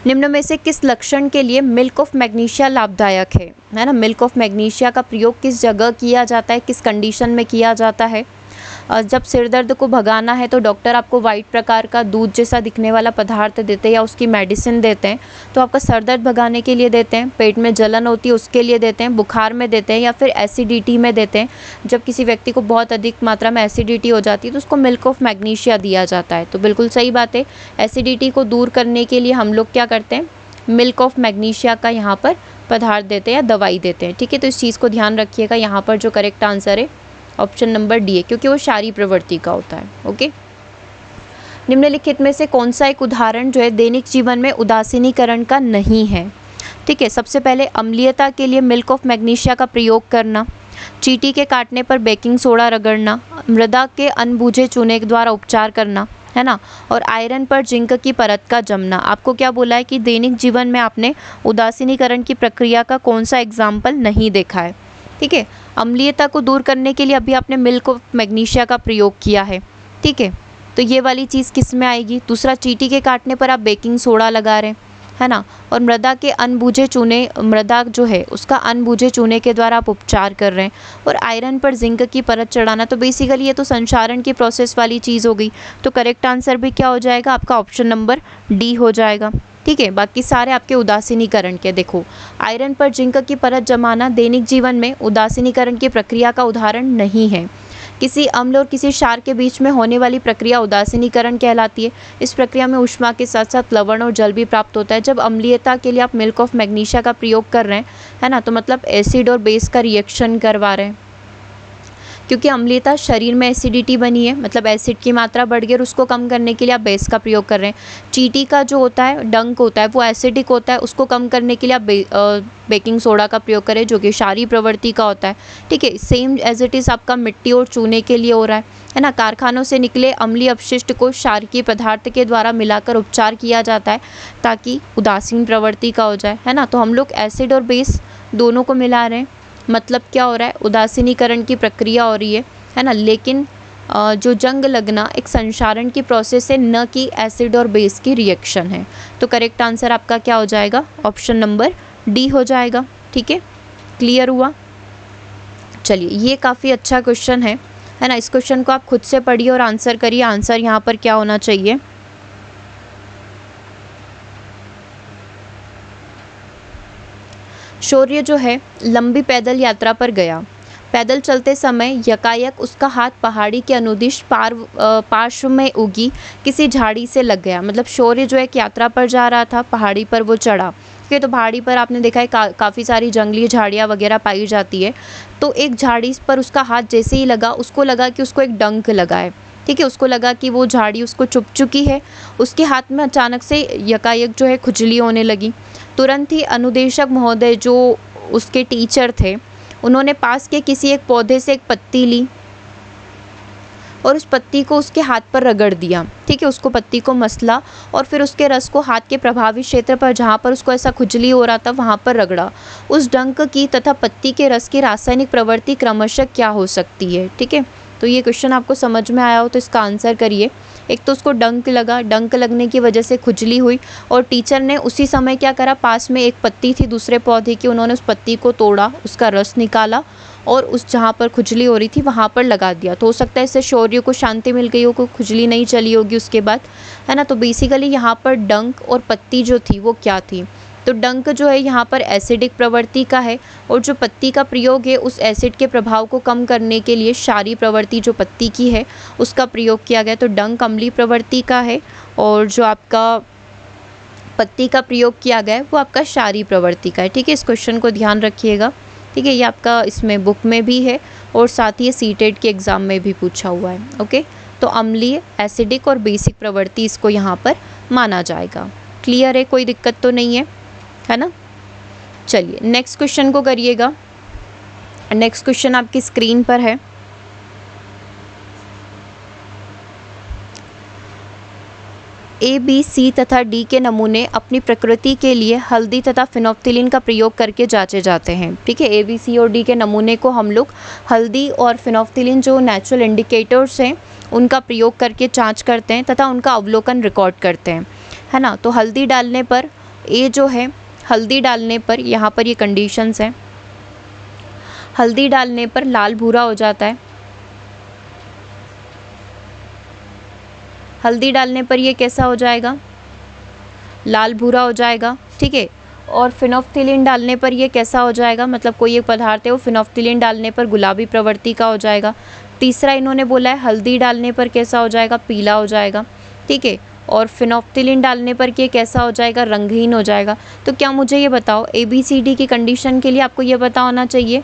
निम्न में से किस लक्षण के लिए मिल्क ऑफ मैग्नीशिया लाभदायक है ना। मिल्क ऑफ मैग्नीशिया का प्रयोग किस जगह किया जाता है, किस कंडीशन में किया जाता है। जब सिर दर्द को भगाना है तो डॉक्टर आपको वाइट प्रकार का दूध जैसा दिखने वाला पदार्थ देते हैं या उसकी मेडिसिन देते हैं, तो आपका सर दर्द भगाने के लिए देते हैं। पेट में जलन होती है उसके लिए देते हैं, बुखार में देते हैं, या फिर एसिडिटी में देते हैं। जब किसी व्यक्ति को बहुत अधिक मात्रा में एसिडिटी हो जाती है तो उसको मिल्क ऑफ मैग्नीशिया दिया जाता है। तो बिल्कुल सही बात है, एसिडिटी को दूर करने के लिए हम लोग क्या करते हैं, मिल्क ऑफ मैग्नीशिया का यहाँ पर पदार्थ देते हैं या दवाई देते हैं। ठीक है, तो इस चीज़ को ध्यान रखिएगा। यहाँ पर जो करेक्ट आंसर है ऑप्शन नंबर डी है, क्योंकि वो क्षारीय प्रवृत्ति का होता है। ओके, निम्नलिखित में से कौन सा एक उदाहरण जो है दैनिक जीवन में उदासीनीकरण का नहीं है। ठीक है, सबसे पहले अम्लीयता के लिए मिल्क ऑफ मैग्नीशिया का प्रयोग करना, चींटी के काटने पर बेकिंग सोडा रगड़ना, मृदा के अनबूझे चूने द्वारा उपचार करना, है ना, और आयरन पर जिंक की परत का जमना। आपको क्या बोला है कि दैनिक जीवन में आपने उदासीनीकरण की प्रक्रिया का कौन सा एग्जाम्पल नहीं देखा है। ठीक है, अम्लीयता को दूर करने के लिए अभी आपने मिल्क ऑफ मैग्नीशिया का प्रयोग किया है। ठीक है, तो ये वाली चीज़ किस में आएगी। दूसरा, चींटी के काटने पर आप बेकिंग सोडा लगा रहे हैं, है ना, और मृदा के अनबूझे चूने, मृदा जो है उसका अनबूझे चूने के द्वारा आप उपचार कर रहे हैं, और आयरन पर जिंक की परत चढ़ाना। तो बेसिकली ये तो संक्षारण की प्रोसेस वाली चीज़ हो गई। तो करेक्ट आंसर भी क्या हो जाएगा आपका, ऑप्शन नंबर डी हो जाएगा। ठीक है, बाकी सारे आपके उदासीनीकरण के। देखो, आयरन पर जिंक की परत जमाना दैनिक जीवन में उदासीनीकरण की प्रक्रिया का उदाहरण नहीं है। किसी अम्ल और किसी क्षार के बीच में होने वाली प्रक्रिया उदासीनीकरण कहलाती है। इस प्रक्रिया में ऊष्मा के साथ साथ लवण और जल भी प्राप्त होता है। जब अम्लीयता के लिए आप मिल्क ऑफ मैग्नीशिया का प्रयोग कर रहे हैं, है ना, तो मतलब एसिड और बेस का रिएक्शन करवा रहे हैं, क्योंकि अम्लीयता शरीर में एसिडिटी बनी है, मतलब एसिड की मात्रा बढ़ गई और उसको कम करने के लिए आप बेस का प्रयोग कर रहे हैं। चींटी का जो होता है डंक होता है वो एसिडिक होता है, उसको कम करने के लिए आप बेकिंग सोडा का प्रयोग करें जो कि क्षारीय प्रवृत्ति का होता है। ठीक है, सेम एज इट इज़ आपका मिट्टी और चूने के लिए हो रहा है ना। कारखानों से निकले अम्लीय अपशिष्ट को क्षारकीय पदार्थ के द्वारा मिलाकर उपचार किया जाता है ताकि उदासीन प्रवृत्ति का हो जाए, है ना। तो हम लोग एसिड और बेस दोनों को मिला रहे हैं, मतलब क्या हो रहा है, उदासीनीकरण की प्रक्रिया हो रही है ना। लेकिन जो जंग लगना एक संक्षारण की प्रोसेस है, न कि एसिड और बेस की रिएक्शन है। तो करेक्ट आंसर आपका क्या हो जाएगा, ऑप्शन नंबर डी हो जाएगा। ठीक है, क्लियर हुआ। चलिए, ये काफ़ी अच्छा क्वेश्चन है ना। इस क्वेश्चन को आप खुद से पढ़िए और आंसर करिए। आंसर यहाँ पर क्या होना चाहिए, शौर्य जो है लंबी पैदल यात्रा पर गया। पैदल चलते समय यकायक उसका हाथ पहाड़ी के अनुदिश पार्श्व में उगी किसी झाड़ी से लग गया। मतलब शौर्य जो है एक यात्रा पर जा रहा था, पहाड़ी पर वो चढ़ा। ठीक है, तो पहाड़ी पर आपने देखा है काफ़ी सारी जंगली झाड़ियाँ वगैरह पाई जाती है। तो एक झाड़ी पर उसका हाथ जैसे ही लगा, उसको लगा कि उसको एक डंक लगा है। ठीक है, उसको लगा कि वो झाड़ी उसको चुभ चुकी है। उसके हाथ में अचानक से यकायक जो है खुजली होने लगी। तुरंत ही अनुदेशक महोदय जो उसके टीचर थे, उन्होंने पास के किसी एक पौधे से एक पत्ती ली और उस पत्ती को उसके हाथ पर रगड़ दिया। ठीक है, उसको पत्ती को मसला और फिर उसके रस को हाथ के प्रभावित क्षेत्र पर, जहाँ पर उसको ऐसा खुजली हो रहा था, वहाँ पर रगड़ा। उस डंक की तथा पत्ती के रस की रासायनिक प्रवृत्ति क्रमशः क्या हो सकती है। ठीक है, तो ये क्वेश्चन आपको समझ में आया हो तो इसका आंसर करिए। एक तो उसको डंक लगा, डंक लगने की वजह से खुजली हुई, और टीचर ने उसी समय क्या करा, पास में एक पत्ती थी दूसरे पौधे की, उन्होंने उस पत्ती को तोड़ा, उसका रस निकाला और उस जहाँ पर खुजली हो रही थी वहाँ पर लगा दिया। तो हो सकता है इससे शौर्य को शांति मिल गई हो, कोई खुजली नहीं चली होगी उसके बाद, है ना। तो बेसिकली यहाँ पर डंक और पत्ती जो थी वो क्या थी, तो डंक जो है यहाँ पर एसिडिक प्रवृत्ति का है, और जो पत्ती का प्रयोग है उस एसिड के प्रभाव को कम करने के लिए क्षारीय प्रवृत्ति जो पत्ती की है उसका प्रयोग किया गया। तो डंक अम्लीय प्रवृत्ति का है और जो आपका पत्ती का प्रयोग किया गया है वो आपका क्षारीय प्रवृत्ति का है। ठीक है, इस क्वेश्चन को ध्यान रखिएगा। ठीक है, ये आपका इसमें बुक में भी है और साथ ही ये सीटेट के एग्ज़ाम में भी पूछा हुआ है। ओके, तो अम्लीय, एसिडिक और बेसिक प्रवृत्ति इसको यहाँ पर माना जाएगा। क्लियर है, कोई दिक्कत तो नहीं है ना। चलिए नेक्स्ट क्वेश्चन को करिएगा। नेक्स्ट क्वेश्चन आपकी स्क्रीन पर है। ए, बी, सी तथा डी के नमूने अपनी प्रकृति के लिए हल्दी तथा फिनोप्थिलीन का प्रयोग करके जांचे जाते हैं। ठीक है, ए, बी, सी और डी के नमूने को हम लोग हल्दी और फिनोप्थिलीन जो नेचुरल इंडिकेटर्स हैं उनका प्रयोग करके जांच करते हैं तथा उनका अवलोकन रिकॉर्ड करते हैं, है ना। तो हल्दी डालने पर ए जो है, हल्दी डालने पर यहाँ पर ये कंडीशंस हैं। हल्दी डालने पर लाल भूरा हो जाता है। हल्दी डालने पर ये कैसा हो जाएगा, लाल भूरा हो जाएगा। ठीक है, और फिनोप्थिलीन डालने पर ये कैसा हो जाएगा, मतलब कोई एक पदार्थ है वो फिनोप्थिलीन डालने पर गुलाबी प्रवृत्ति का हो जाएगा। तीसरा इन्होंने बोला है हल्दी डालने पर कैसा हो जाएगा, पीला हो जाएगा। ठीक है, और फिनोप्थिलीन डालने पर ये कैसा हो जाएगा, रंगहीन हो जाएगा। तो क्या मुझे ये बताओ, ए बी सी डी की कंडीशन के लिए आपको ये पता होना चाहिए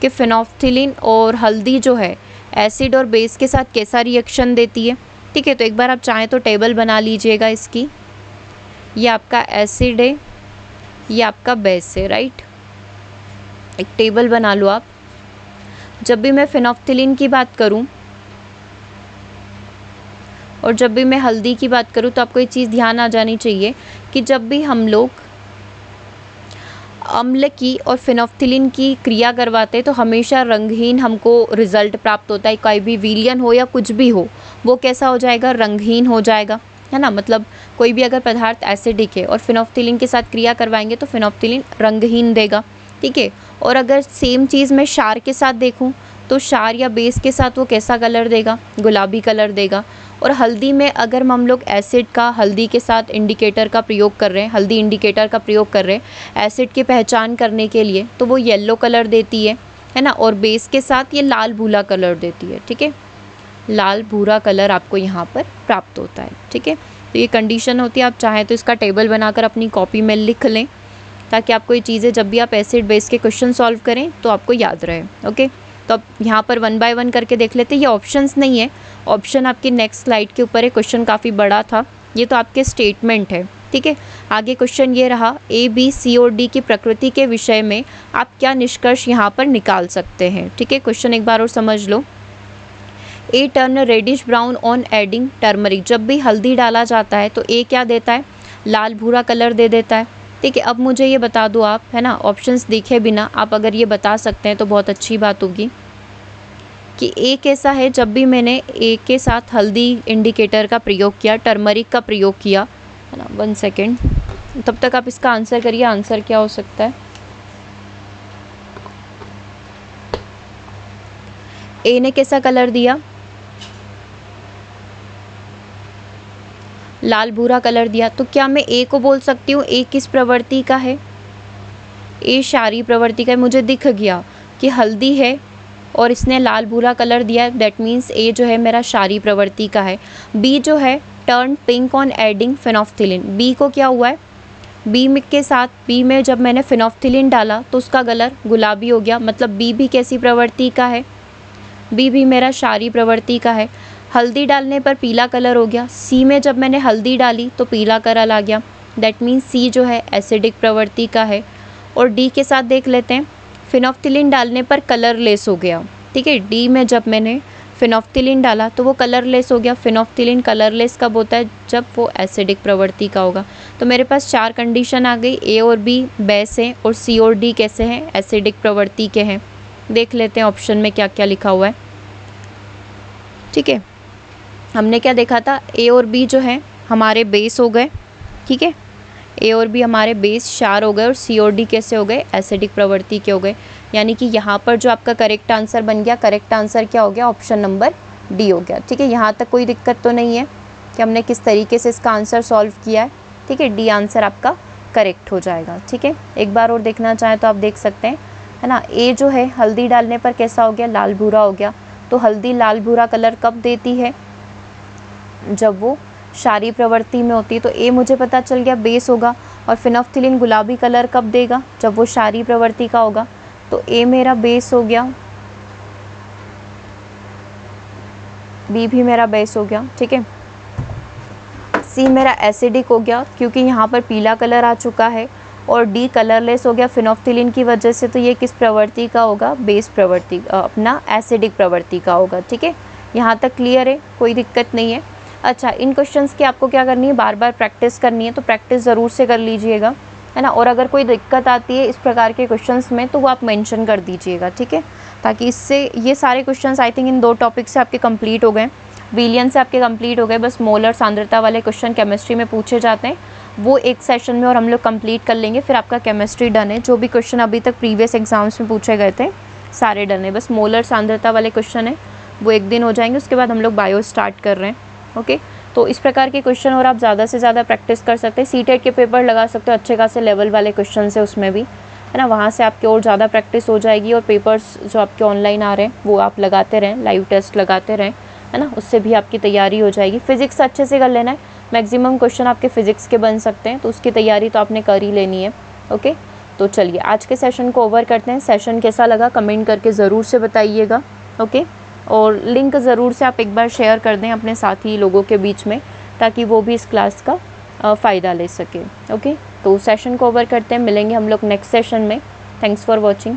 कि फिनोप्थिलीन और हल्दी जो है एसिड और बेस के साथ कैसा रिएक्शन देती है। ठीक है, तो एक बार आप चाहें तो टेबल बना लीजिएगा इसकी। ये आपका एसिड है, ये आपका बेस है, राइट। एक टेबल बना लो आप। जब भी मैं फिनोप्थिलीन की बात करूं और जब भी मैं हल्दी की बात करूं तो आपको ये चीज़ ध्यान आ जानी चाहिए कि जब भी हम लोग अम्ल की और फिनोप्थिलीन की क्रिया करवाते हैं तो हमेशा रंगहीन हमको रिजल्ट प्राप्त होता है। कोई भी विलयन हो या कुछ भी हो, वो कैसा हो जाएगा, रंगहीन हो जाएगा, है ना। मतलब कोई भी अगर पदार्थ एसिडिक है और फिनोप्थिलीन के साथ क्रिया करवाएंगे तो फिनोप्थिलीन रंगहीन देगा। ठीक है, और अगर सेम चीज़ मैं क्षार के साथ देखूं तो क्षार या बेस के साथ वो कैसा कलर देगा, गुलाबी कलर देगा। और हल्दी में अगर हम लोग एसिड का हल्दी के साथ इंडिकेटर का प्रयोग कर रहे हैं, हल्दी इंडिकेटर का प्रयोग कर रहे हैं एसिड की पहचान करने के लिए, तो वो येलो कलर देती है ना। और बेस के साथ ये लाल भूरा कलर देती है। ठीक है, लाल भूरा कलर आपको यहाँ पर प्राप्त होता है। ठीक है, तो ये कंडीशन होती है। आप चाहें तो इसका टेबल बनाकर अपनी कॉपी में लिख लें ताकि आपको ये चीज़ें जब भी आप एसिड बेस के क्वेश्चन सॉल्व करें तो आपको याद रहे। ओके, तो अब यहाँ पर 1 बाय 1 करके देख लेते हैं। ये ऑप्शंस नहीं है, ऑप्शन आपकी नेक्स्ट स्लाइड के ऊपर है। क्वेश्चन काफ़ी बड़ा था, ये तो आपके स्टेटमेंट है। ठीक है, आगे क्वेश्चन ये रहा, ए, बी, सी और डी की प्रकृति के विषय में आप क्या निष्कर्ष यहाँ पर निकाल सकते हैं। ठीक है, क्वेश्चन एक बार और समझ लो। A turn reddish brown on adding turmeric, जब भी हल्दी डाला जाता है तो ए क्या देता है, लाल भूरा कलर दे देता है। ठीक है, अब मुझे ये बता दो आप, है ना, ऑप्शंस देखे बिना आप अगर ये बता सकते हैं तो बहुत अच्छी बात होगी कि ए कैसा है। जब भी मैंने ए के साथ हल्दी इंडिकेटर का प्रयोग किया, टर्मरिक का प्रयोग किया, है ना। 1 सेकेंड, तब तक आप इसका आंसर करिए। आंसर क्या हो सकता है, ए ने कैसा कलर दिया, लाल भूरा कलर दिया। तो क्या मैं ए को बोल सकती हूँ ए किस प्रवृत्ति का है, ए क्षारीय प्रवृत्ति का है। मुझे दिख गया कि हल्दी है और इसने लाल भूरा कलर दिया है, दैट मीन्स ए जो है मेरा क्षारीय प्रवृत्ति का है। बी जो है turn pink on adding phenolphthalein, B को क्या हुआ है, बी में के साथ, बी में जब मैंने फिनोप्थिलीन डाला तो उसका कलर गुलाबी हो गया। मतलब बी भी कैसी प्रवृत्ति का है, बी भी मेरा क्षारीय प्रवृत्ति का है। हल्दी डालने पर पीला कलर हो गया। सी में जब मैंने हल्दी डाली तो पीला कलर आ गया, दैट मीन्स सी जो है एसिडिक प्रवृत्ति का है। और डी के साथ देख लेते हैं, फिनोप्थिलीन डालने पर कलरलेस हो गया। ठीक है, डी में जब मैंने फिनोप्थिलीन डाला तो वो कलरलेस हो गया। फिनोप्थिलीन कलरलेस कब होता है, जब वो एसिडिक प्रवृत्ति का होगा। तो मेरे पास 4 कंडीशन आ गई, ए और बी बेस हैं और सी और डी कैसे हैं, एसिडिक प्रवृत्ति के हैं। देख लेते हैं ऑप्शन में क्या क्या लिखा हुआ है। ठीक है, हमने क्या देखा था, ए और बी जो है हमारे बेस हो गए। ठीक है, ए और बी हमारे बेस क्षार हो गए और सी और डी कैसे हो गए, एसिडिक प्रवृत्ति के हो गए। यानी कि यहाँ पर जो आपका करेक्ट आंसर बन गया, करेक्ट आंसर क्या हो गया, ऑप्शन नंबर डी हो गया। ठीक है, यहाँ तक कोई दिक्कत तो नहीं है कि हमने किस तरीके से इसका आंसर सॉल्व किया है। ठीक है, डी आंसर आपका करेक्ट हो जाएगा। ठीक है, एक बार और देखना चाहें तो आप देख सकते हैं, है ना। ए जो है हल्दी डालने पर कैसा हो गया, लाल भूरा हो गया। तो हल्दी लाल भूरा कलर कब देती है, जब वो क्षारीय प्रवृत्ति में होती है। तो ए मुझे पता चल गया बेस होगा। और फिनोप्थिलीन गुलाबी कलर कब देगा, जब वो क्षारीय प्रवृत्ति का होगा। तो ए मेरा बेस हो गया, बी भी मेरा बेस हो गया, ठीक है। सी मेरा एसिडिक हो गया क्योंकि यहाँ पर पीला कलर आ चुका है, और डी कलरलेस हो गया फिनोफ्थिलीन की वजह से, तो ये किस प्रवृत्ति का होगा, बेस प्रवृत्ति, अपना एसिडिक प्रवृत्ति का होगा, ठीक है। यहाँ तक क्लियर है, कोई दिक्कत नहीं है। अच्छा, इन क्वेश्चंस की आपको क्या करनी है, बार बार प्रैक्टिस करनी है, तो प्रैक्टिस ज़रूर से कर लीजिएगा, है ना। और अगर कोई दिक्कत आती है इस प्रकार के क्वेश्चंस में तो वो आप मेंशन कर दीजिएगा, ठीक है, ताकि इससे ये सारे questions I think in 2 topic से आपके कंप्लीट हो गए, विलियन से आपके कंप्लीट हो गए। बस मोलर सांद्रता वाले क्वेश्चन केमिस्ट्री में पूछे जाते हैं, वो एक सेशन में और हम लोग कंप्लीट कर लेंगे, फिर आपका केमिस्ट्री डन है। जो भी क्वेश्चन अभी तक प्रीवियस एग्जाम्स में पूछे गए थे सारे डन है, बस मोलर सांद्रता वाले क्वेश्चन है वो एक दिन हो जाएंगे, उसके बाद हम लोग बायो स्टार्ट कर रहे हैं, ओके। तो इस प्रकार के क्वेश्चन और आप ज़्यादा से ज़्यादा प्रैक्टिस कर सकते हैं। सीटेट के पेपर लगा सकते हो, अच्छे खासे लेवल वाले क्वेश्चन है उसमें भी, है ना, वहाँ से आपकी और ज़्यादा प्रैक्टिस हो जाएगी। और पेपर्स जो आपके ऑनलाइन आ रहे हैं वो आप लगाते रहें, लाइव टेस्ट लगाते रहें, है ना, उससे भी आपकी तैयारी हो जाएगी। फिजिक्स अच्छे से कर लेना है, मैक्सिमम क्वेश्चन आपके फिजिक्स के बन सकते हैं, तो उसकी तैयारी तो आपने कर ही लेनी है, ओके। तो चलिए आज के सेशन को ओवर करते हैं। सेशन कैसा लगा कमेंट करके ज़रूर से बताइएगा, ओके। और लिंक ज़रूर से आप एक बार शेयर कर दें अपने साथी लोगों के बीच में, ताकि वो भी इस क्लास का फ़ायदा ले सके, ओके। तो सेशन को ओवर करते हैं, मिलेंगे हम लोग नेक्स्ट सेशन में। Thanks for watching.